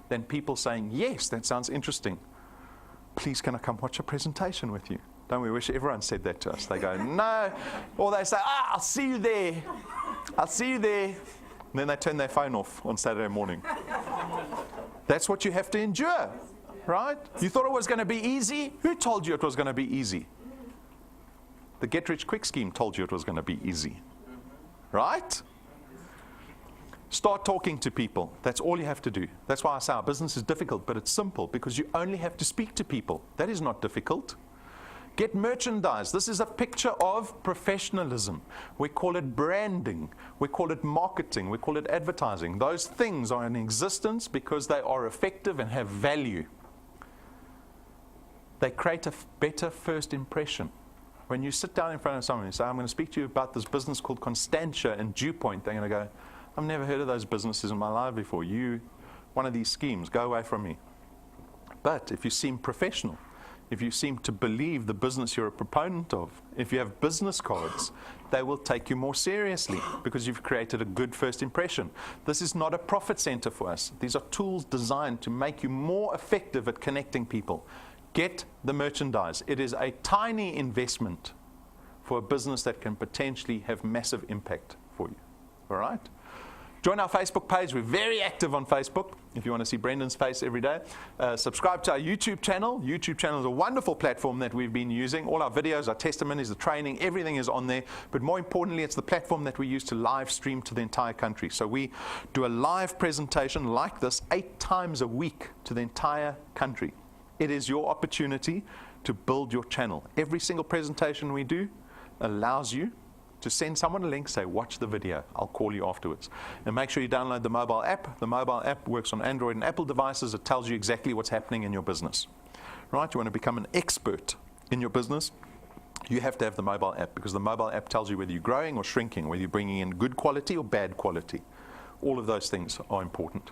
than people saying, yes, that sounds interesting. Please, can I come watch a presentation with you? Don't we wish everyone said that to us? They go, no. Or they say, I'll see you there. I'll see you there. And then they turn their phone off on Saturday morning. That's what you have to endure, right? You thought it was going to be easy? Who told you it was going to be easy? The get-rich-quick scheme told you it was going to be easy, right? Start talking to people. That's all you have to do. That's why I say our business is difficult, but it's simple because you only have to speak to people. That is not difficult. Get merchandise. This is a picture of professionalism. We call it branding. We call it marketing. We call it advertising. Those things are in existence because they are effective and have value. They create a better first impression. When you sit down in front of someone and say, I'm going to speak to you about this business called Constantia and DuePoint, they're going to go, I've never heard of those businesses in my life before. You, one of these schemes, go away from me. But if you seem professional, if you seem to believe the business you're a proponent of, if you have business cards, they will take you more seriously because you've created a good first impression. This is not a profit center for us. These are tools designed to make you more effective at connecting people. Get the merchandise. It is a tiny investment for a business that can potentially have massive impact for you. All right? Join our Facebook page. We're very active on Facebook. If you want to see Brendan's face every day, subscribe to our YouTube channel. YouTube channel is a wonderful platform that we've been using. All our videos, our testimonies, the training, everything is on there. But more importantly, it's the platform that we use to live stream to the entire country. So we do a live presentation like this 8 times a week to the entire country. It is your opportunity to build your channel. Every single presentation we do allows you to send someone a link, say, watch the video. I'll call you afterwards. And make sure you download the mobile app. The mobile app works on Android and Apple devices. It tells you exactly what's happening in your business. Right? You want to become an expert in your business, you have to have the mobile app because the mobile app tells you whether you're growing or shrinking, whether you're bringing in good quality or bad quality. All of those things are important.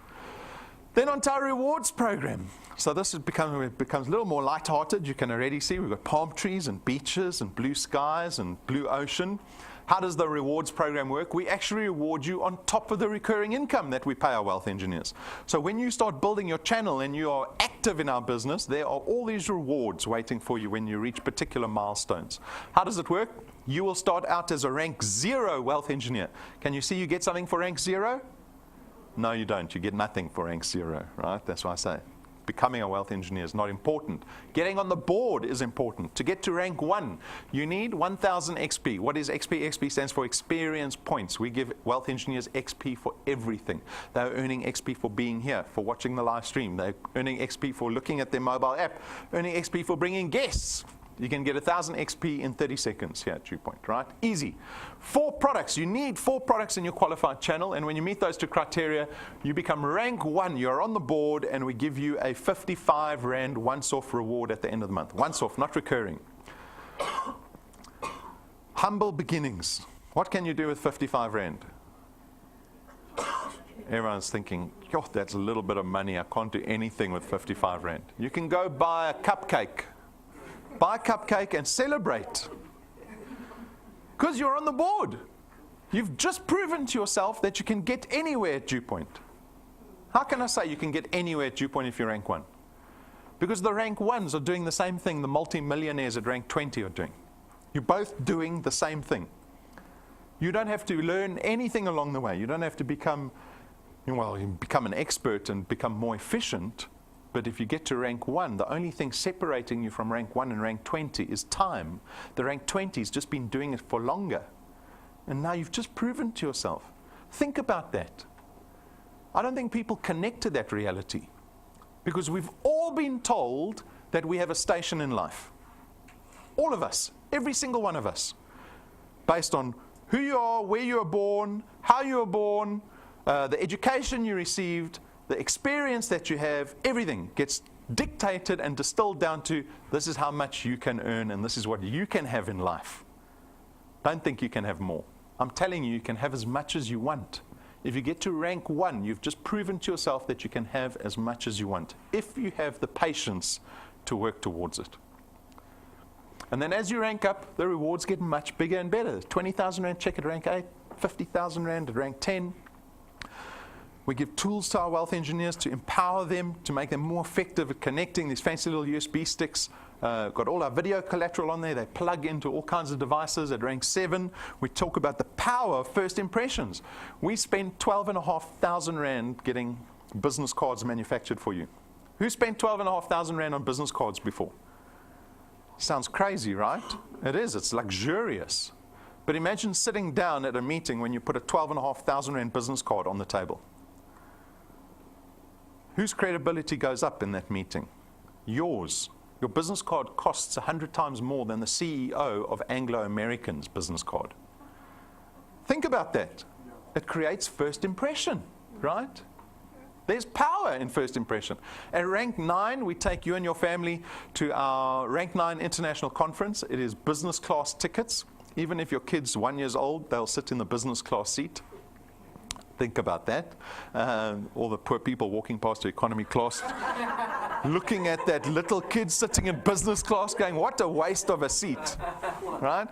Then on to our rewards program. So this becomes a little more lighthearted. You can already see we've got palm trees and beaches and blue skies and blue ocean. How does the rewards program work? We actually reward you on top of the recurring income that we pay our wealth engineers. So when you start building your channel and you are active in our business, there are all these rewards waiting for you when you reach particular milestones. How does it work? You will start out as a rank 0 wealth engineer. Can you see you get something for rank 0? No, you don't. You get nothing for rank 0, right? That's what I say. Becoming a wealth engineer is not important. Getting on the board is important. To get to rank 1, you need 1,000 XP. What is XP? XP stands for experience points. We give wealth engineers XP for everything. They're earning XP for being here, for watching the live stream. They're earning XP for looking at their mobile app, earning XP for bringing guests. You can get 1,000 XP in 30 seconds here at DuePoint, right? Easy. 4 products. You need 4 products in your qualified channel, and when you meet those 2 criteria, you become rank 1. You're on the board, and we give you a 55 Rand once-off reward at the end of the month. Once-off, not recurring. Humble beginnings. What can you do with 55 Rand? Everyone's thinking, oh, that's a little bit of money. I can't do anything with 55 Rand. You can go buy a cupcake. Buy a cupcake and celebrate. Because you're on the board. You've just proven to yourself that you can get anywhere at DuePoint. How can I say you can get anywhere at DuePoint if you're rank 1? Because the rank 1s are doing the same thing the multi-millionaires at rank 20 are doing. You're both doing the same thing. You don't have to learn anything along the way. You don't have to become an expert and become more efficient. But if you get to rank 1, the only thing separating you from rank 1 and rank 20 is time. The rank 20 has just been doing it for longer. And now you've just proven to yourself. Think about that. I don't think people connect to that reality. Because we've all been told that we have a station in life. All of us. Every single one of us. Based on who you are, where you were born, how you were born, the education you received, the experience that you have, everything gets dictated and distilled down to this is how much you can earn and this is what you can have in life. Don't think you can have more. I'm telling you, you can have as much as you want. If you get to rank 1, you've just proven to yourself that you can have as much as you want, if you have the patience to work towards it. And then as you rank up, the rewards get much bigger and better. 20,000 Rand check at rank 8, 50,000 Rand at rank 10. We give tools to our wealth engineers to empower them, to make them more effective at connecting these fancy little USB sticks. Got all our video collateral on there. They plug into all kinds of devices. At rank 7, we talk about the power of first impressions. We spend 12,500 Rand getting business cards manufactured for you. Who spent 12,500 Rand on business cards before? Sounds crazy, right? It is. It's luxurious. But imagine sitting down at a meeting when you put a 12,500 Rand business card on the table. Whose credibility goes up in that meeting? Yours. Your business card costs 100 times more than the CEO of Anglo American's business card. Think about that. It creates first impression, right? There's power in first impression. At rank 9, we take you and your family to our rank 9 international conference. It is business class tickets. Even if your kid's 1 year old, they'll sit in the business class seat. Think about that. All the poor people walking past the economy class, looking at that little kid sitting in business class going, what a waste of a seat, right?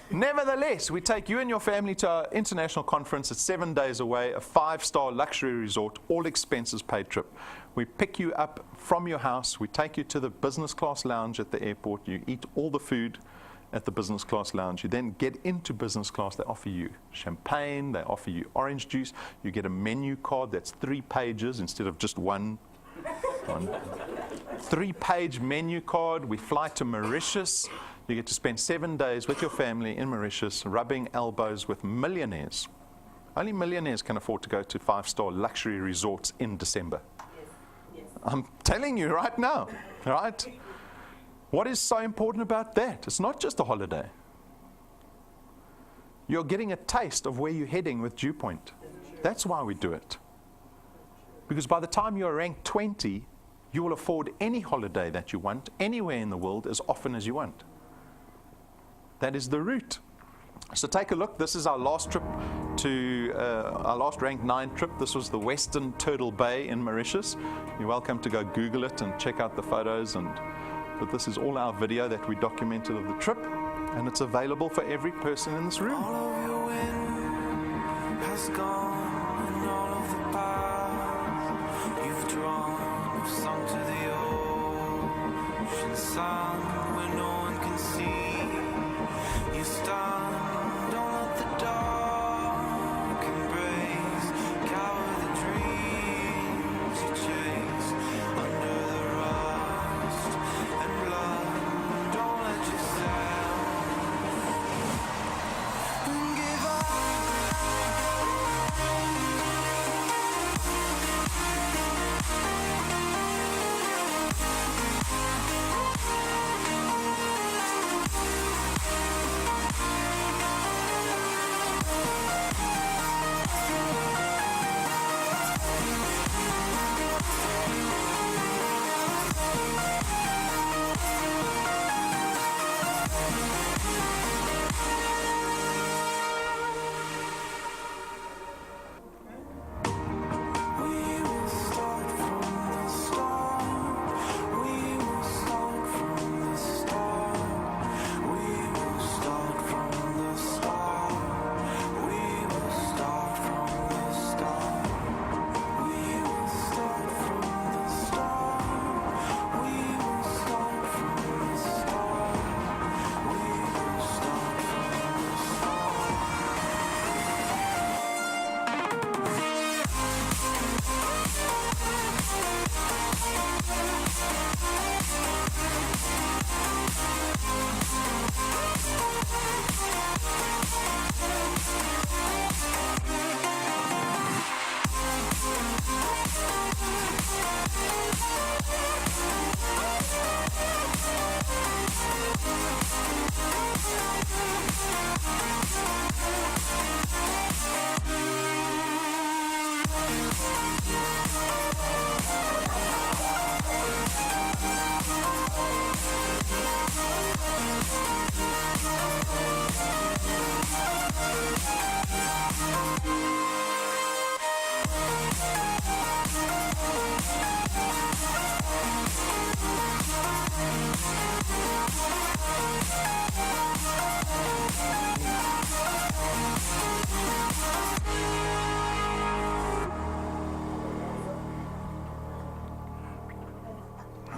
Nevertheless, we take you and your family to our international conference. It's 7 days away, a 5-star luxury resort, all expenses paid trip. We pick you up from your house. We take you to the business class lounge at the airport. You eat all the food at the business class lounge. You then get into business class. They offer you champagne. They offer you orange juice. You get a menu card that's 3 pages instead of just one 3-page menu card. We fly to Mauritius. You get to spend 7 days with your family in Mauritius, rubbing elbows with millionaires. Only millionaires can afford to go to 5-star luxury resorts in December. Yes. I'm telling you right now, right? What is so important about that? It's not just a holiday. You're getting a taste of where you're heading with DuePoint. That's why we do it. Because by the time you're ranked 20, you will afford any holiday that you want, anywhere in the world, as often as you want. That is the route. So take a look. This is our last trip to our last rank 9 trip. This was the Western Turtle Bay in Mauritius. You're welcome to go Google it and check out the photos. But this is all our video that we documented of the trip, and it's available for every person in this room. All of your wind has gone, and all of the paths you've drawn have sunk to the ocean sun where no one can see. You stand on at the dark embrace, cower the dreams you chase under the rust and blood. Don't let yourself give up.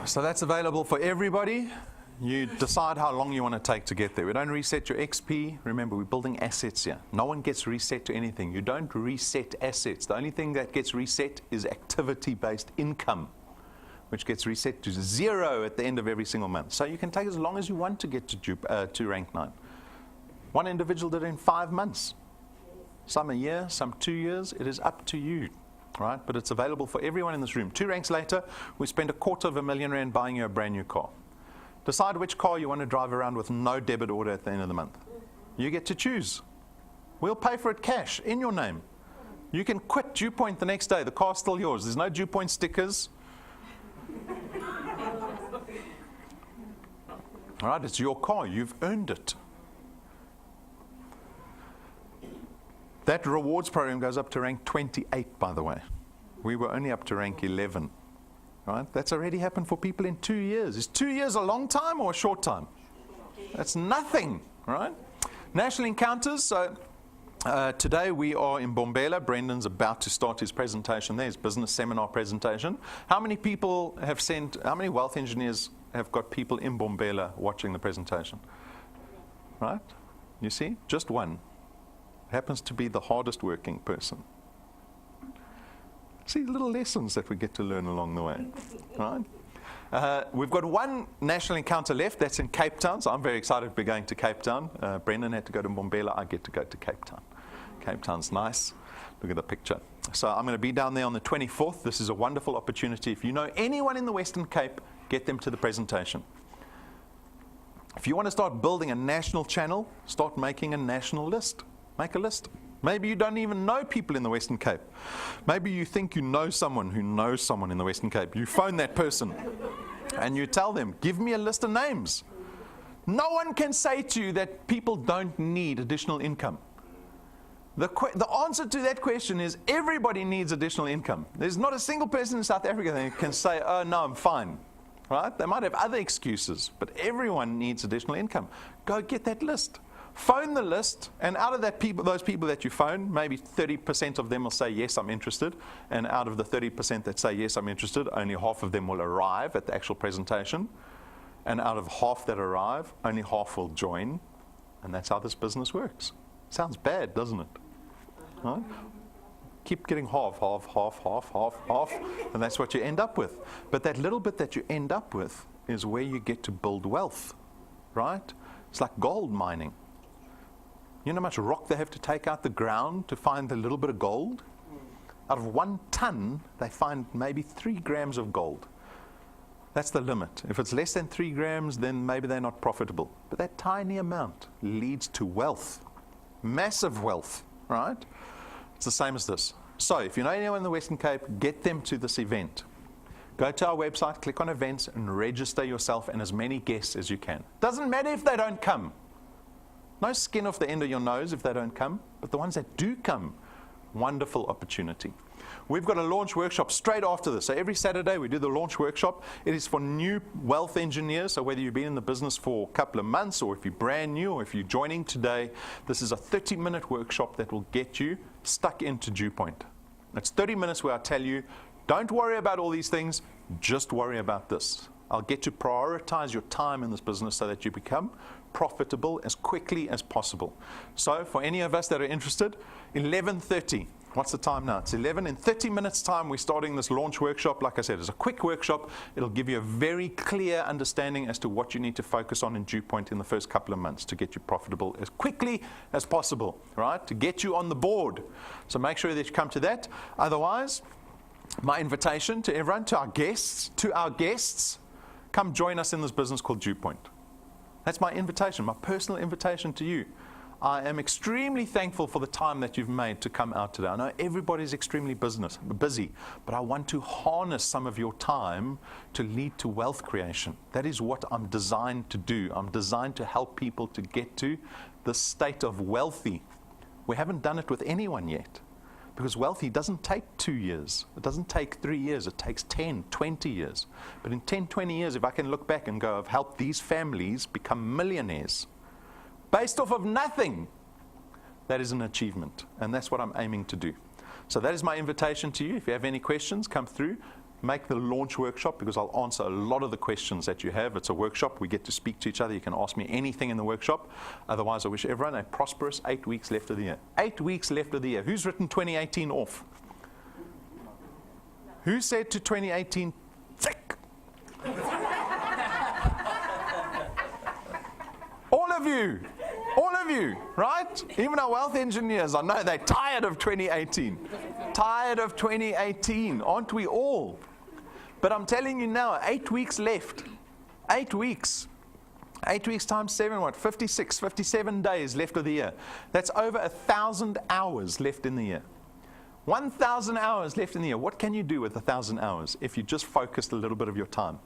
So that's available for everybody. You decide how long you want to take to get there. We don't reset your XP. Remember, we're building assets here. No one gets reset to anything. You don't reset assets. The only thing that gets reset is activity-based income, which gets reset to 0 at the end of every single month. So you can take as long as you want to get to rank 9. One individual did it in 5 months. Some a year, some 2 years. It is up to you, right? But it's available for everyone in this room. 2 ranks later, we spend R250,000 buying you a brand new car. Decide which car you want to drive around with no debit order at the end of the month. You get to choose. We'll pay for it cash, in your name. You can quit DuePoint the next day. The car's still yours. There's no DuePoint stickers. All right, it's your car. You've earned it. That rewards program goes up to rank 28, by the way. We were only up to rank 11. Right? That's already happened for people in 2 years. Is 2 years a long time or a short time? That's nothing, right? National encounters. So today we are in Bombela. Brendan's about to start his presentation there, his business seminar presentation. How many people have sent, how many wealth engineers have got people in Bombela watching the presentation? Right? You see? Just one. Happens to be the hardest working person. See, little lessons that we get to learn along the way, right? We've got one national encounter left. That's in Cape Town. So I'm very excited to be going to Cape Town. Brendan had to go to Bombela. I get to go to Cape Town. Cape Town's nice. Look at the picture. So I'm going to be down there on the 24th. This is a wonderful opportunity. If you know anyone in the Western Cape, get them to the presentation. If you want to start building a national channel, start making a national list. Make a list. Maybe you don't even know people in the Western Cape. Maybe you think you know someone who knows someone in the Western Cape. You phone that person and you tell them, give me a list of names. No one can say to you that people don't need additional income. The answer to that question is everybody needs additional income. There's not a single person in South Africa that can say, oh, no, I'm fine. Right? They might have other excuses, but everyone needs additional income. Go get that list. Phone the list, and out of that those people that you phone, maybe 30% of them will say, yes, I'm interested. And out of the 30% that say, yes, I'm interested, only half of them will arrive at the actual presentation. And out of half that arrive, only half will join. And that's how this business works. Sounds bad, doesn't it? Right? Keep getting half, and that's what you end up with. But that little bit that you end up with is where you get to build wealth, right? It's like gold mining. You know how much rock they have to take out the ground to find a little bit of gold? Out of 1 ton, they find maybe 3 grams of gold. That's the limit. If it's less than 3 grams, then maybe they're not profitable. But that tiny amount leads to wealth, massive wealth, right? It's the same as this. So if you know anyone in the Western Cape, get them to this event. Go to our website, click on events, and register yourself and as many guests as you can. Doesn't matter if they don't come. No skin off the end of your nose if they don't come, but the ones that do come, wonderful opportunity. We've got a launch workshop straight after this. So every Saturday we do the launch workshop. It is for new wealth engineers. So whether you've been in the business for a couple of months or if you're brand new or if you're joining today, this is a 30-minute workshop that will get you stuck into DuePoint. It's 30 minutes where I tell you, don't worry about all these things, just worry about this. I'll get to prioritize your time in this business so that you become profitable as quickly as possible. So for any of us that are interested, 11:30. What's the time now? It's 11. In 30 minutes time, we're starting this launch workshop. Like I said, it's a quick workshop. It'll give you a very clear understanding as to what you need to focus on in DuePoint in the first couple of months to get you profitable as quickly as possible, right? To get you on the board. So make sure that you come to that. Otherwise, my invitation to everyone, to our guests, come join us in this business called DuePoint. That's my invitation, my personal invitation to you. I am extremely thankful for the time that you've made to come out today. I know everybody's extremely busy, but I want to harness some of your time to lead to wealth creation. That is what I'm designed to do. I'm designed to help people to get to the state of wealthy. We haven't done it with anyone yet. Because wealthy doesn't take 2 years. It doesn't take 3 years. It takes 10, 20 years. But in 10, 20 years, if I can look back and go, I've helped these families become millionaires based off of nothing, that is an achievement. And that's what I'm aiming to do. So that is my invitation to you. If you have any questions, come through. make the launch workshop, because I'll answer a lot of the questions that you have. It's a workshop. We get to speak to each other. You can ask me anything in the workshop. Otherwise, I wish everyone a prosperous 8 weeks left of the year. 8 weeks left of the year. Who's written 2018 off? Who said to 2018, tick? All of you. All of you, right? Even our wealth engineers, I know they're tired of 2018. Tired of 2018, aren't we all? But I'm telling you now, 8 weeks left. 8 weeks. 8 weeks times 7, what? 56, 57 days left of the year. That's over 1,000 hours left in the year. 1,000 hours left in the year. What can you do with 1,000 hours if you just focused a little bit of your time?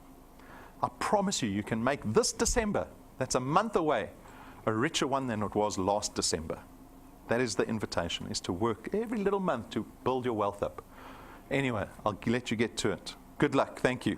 I promise you, you can make this December, that's a month away, a richer one than it was last December. That is the invitation, is to work every little month to build your wealth up. Anyway, I'll let you get to it. Good luck. Thank you.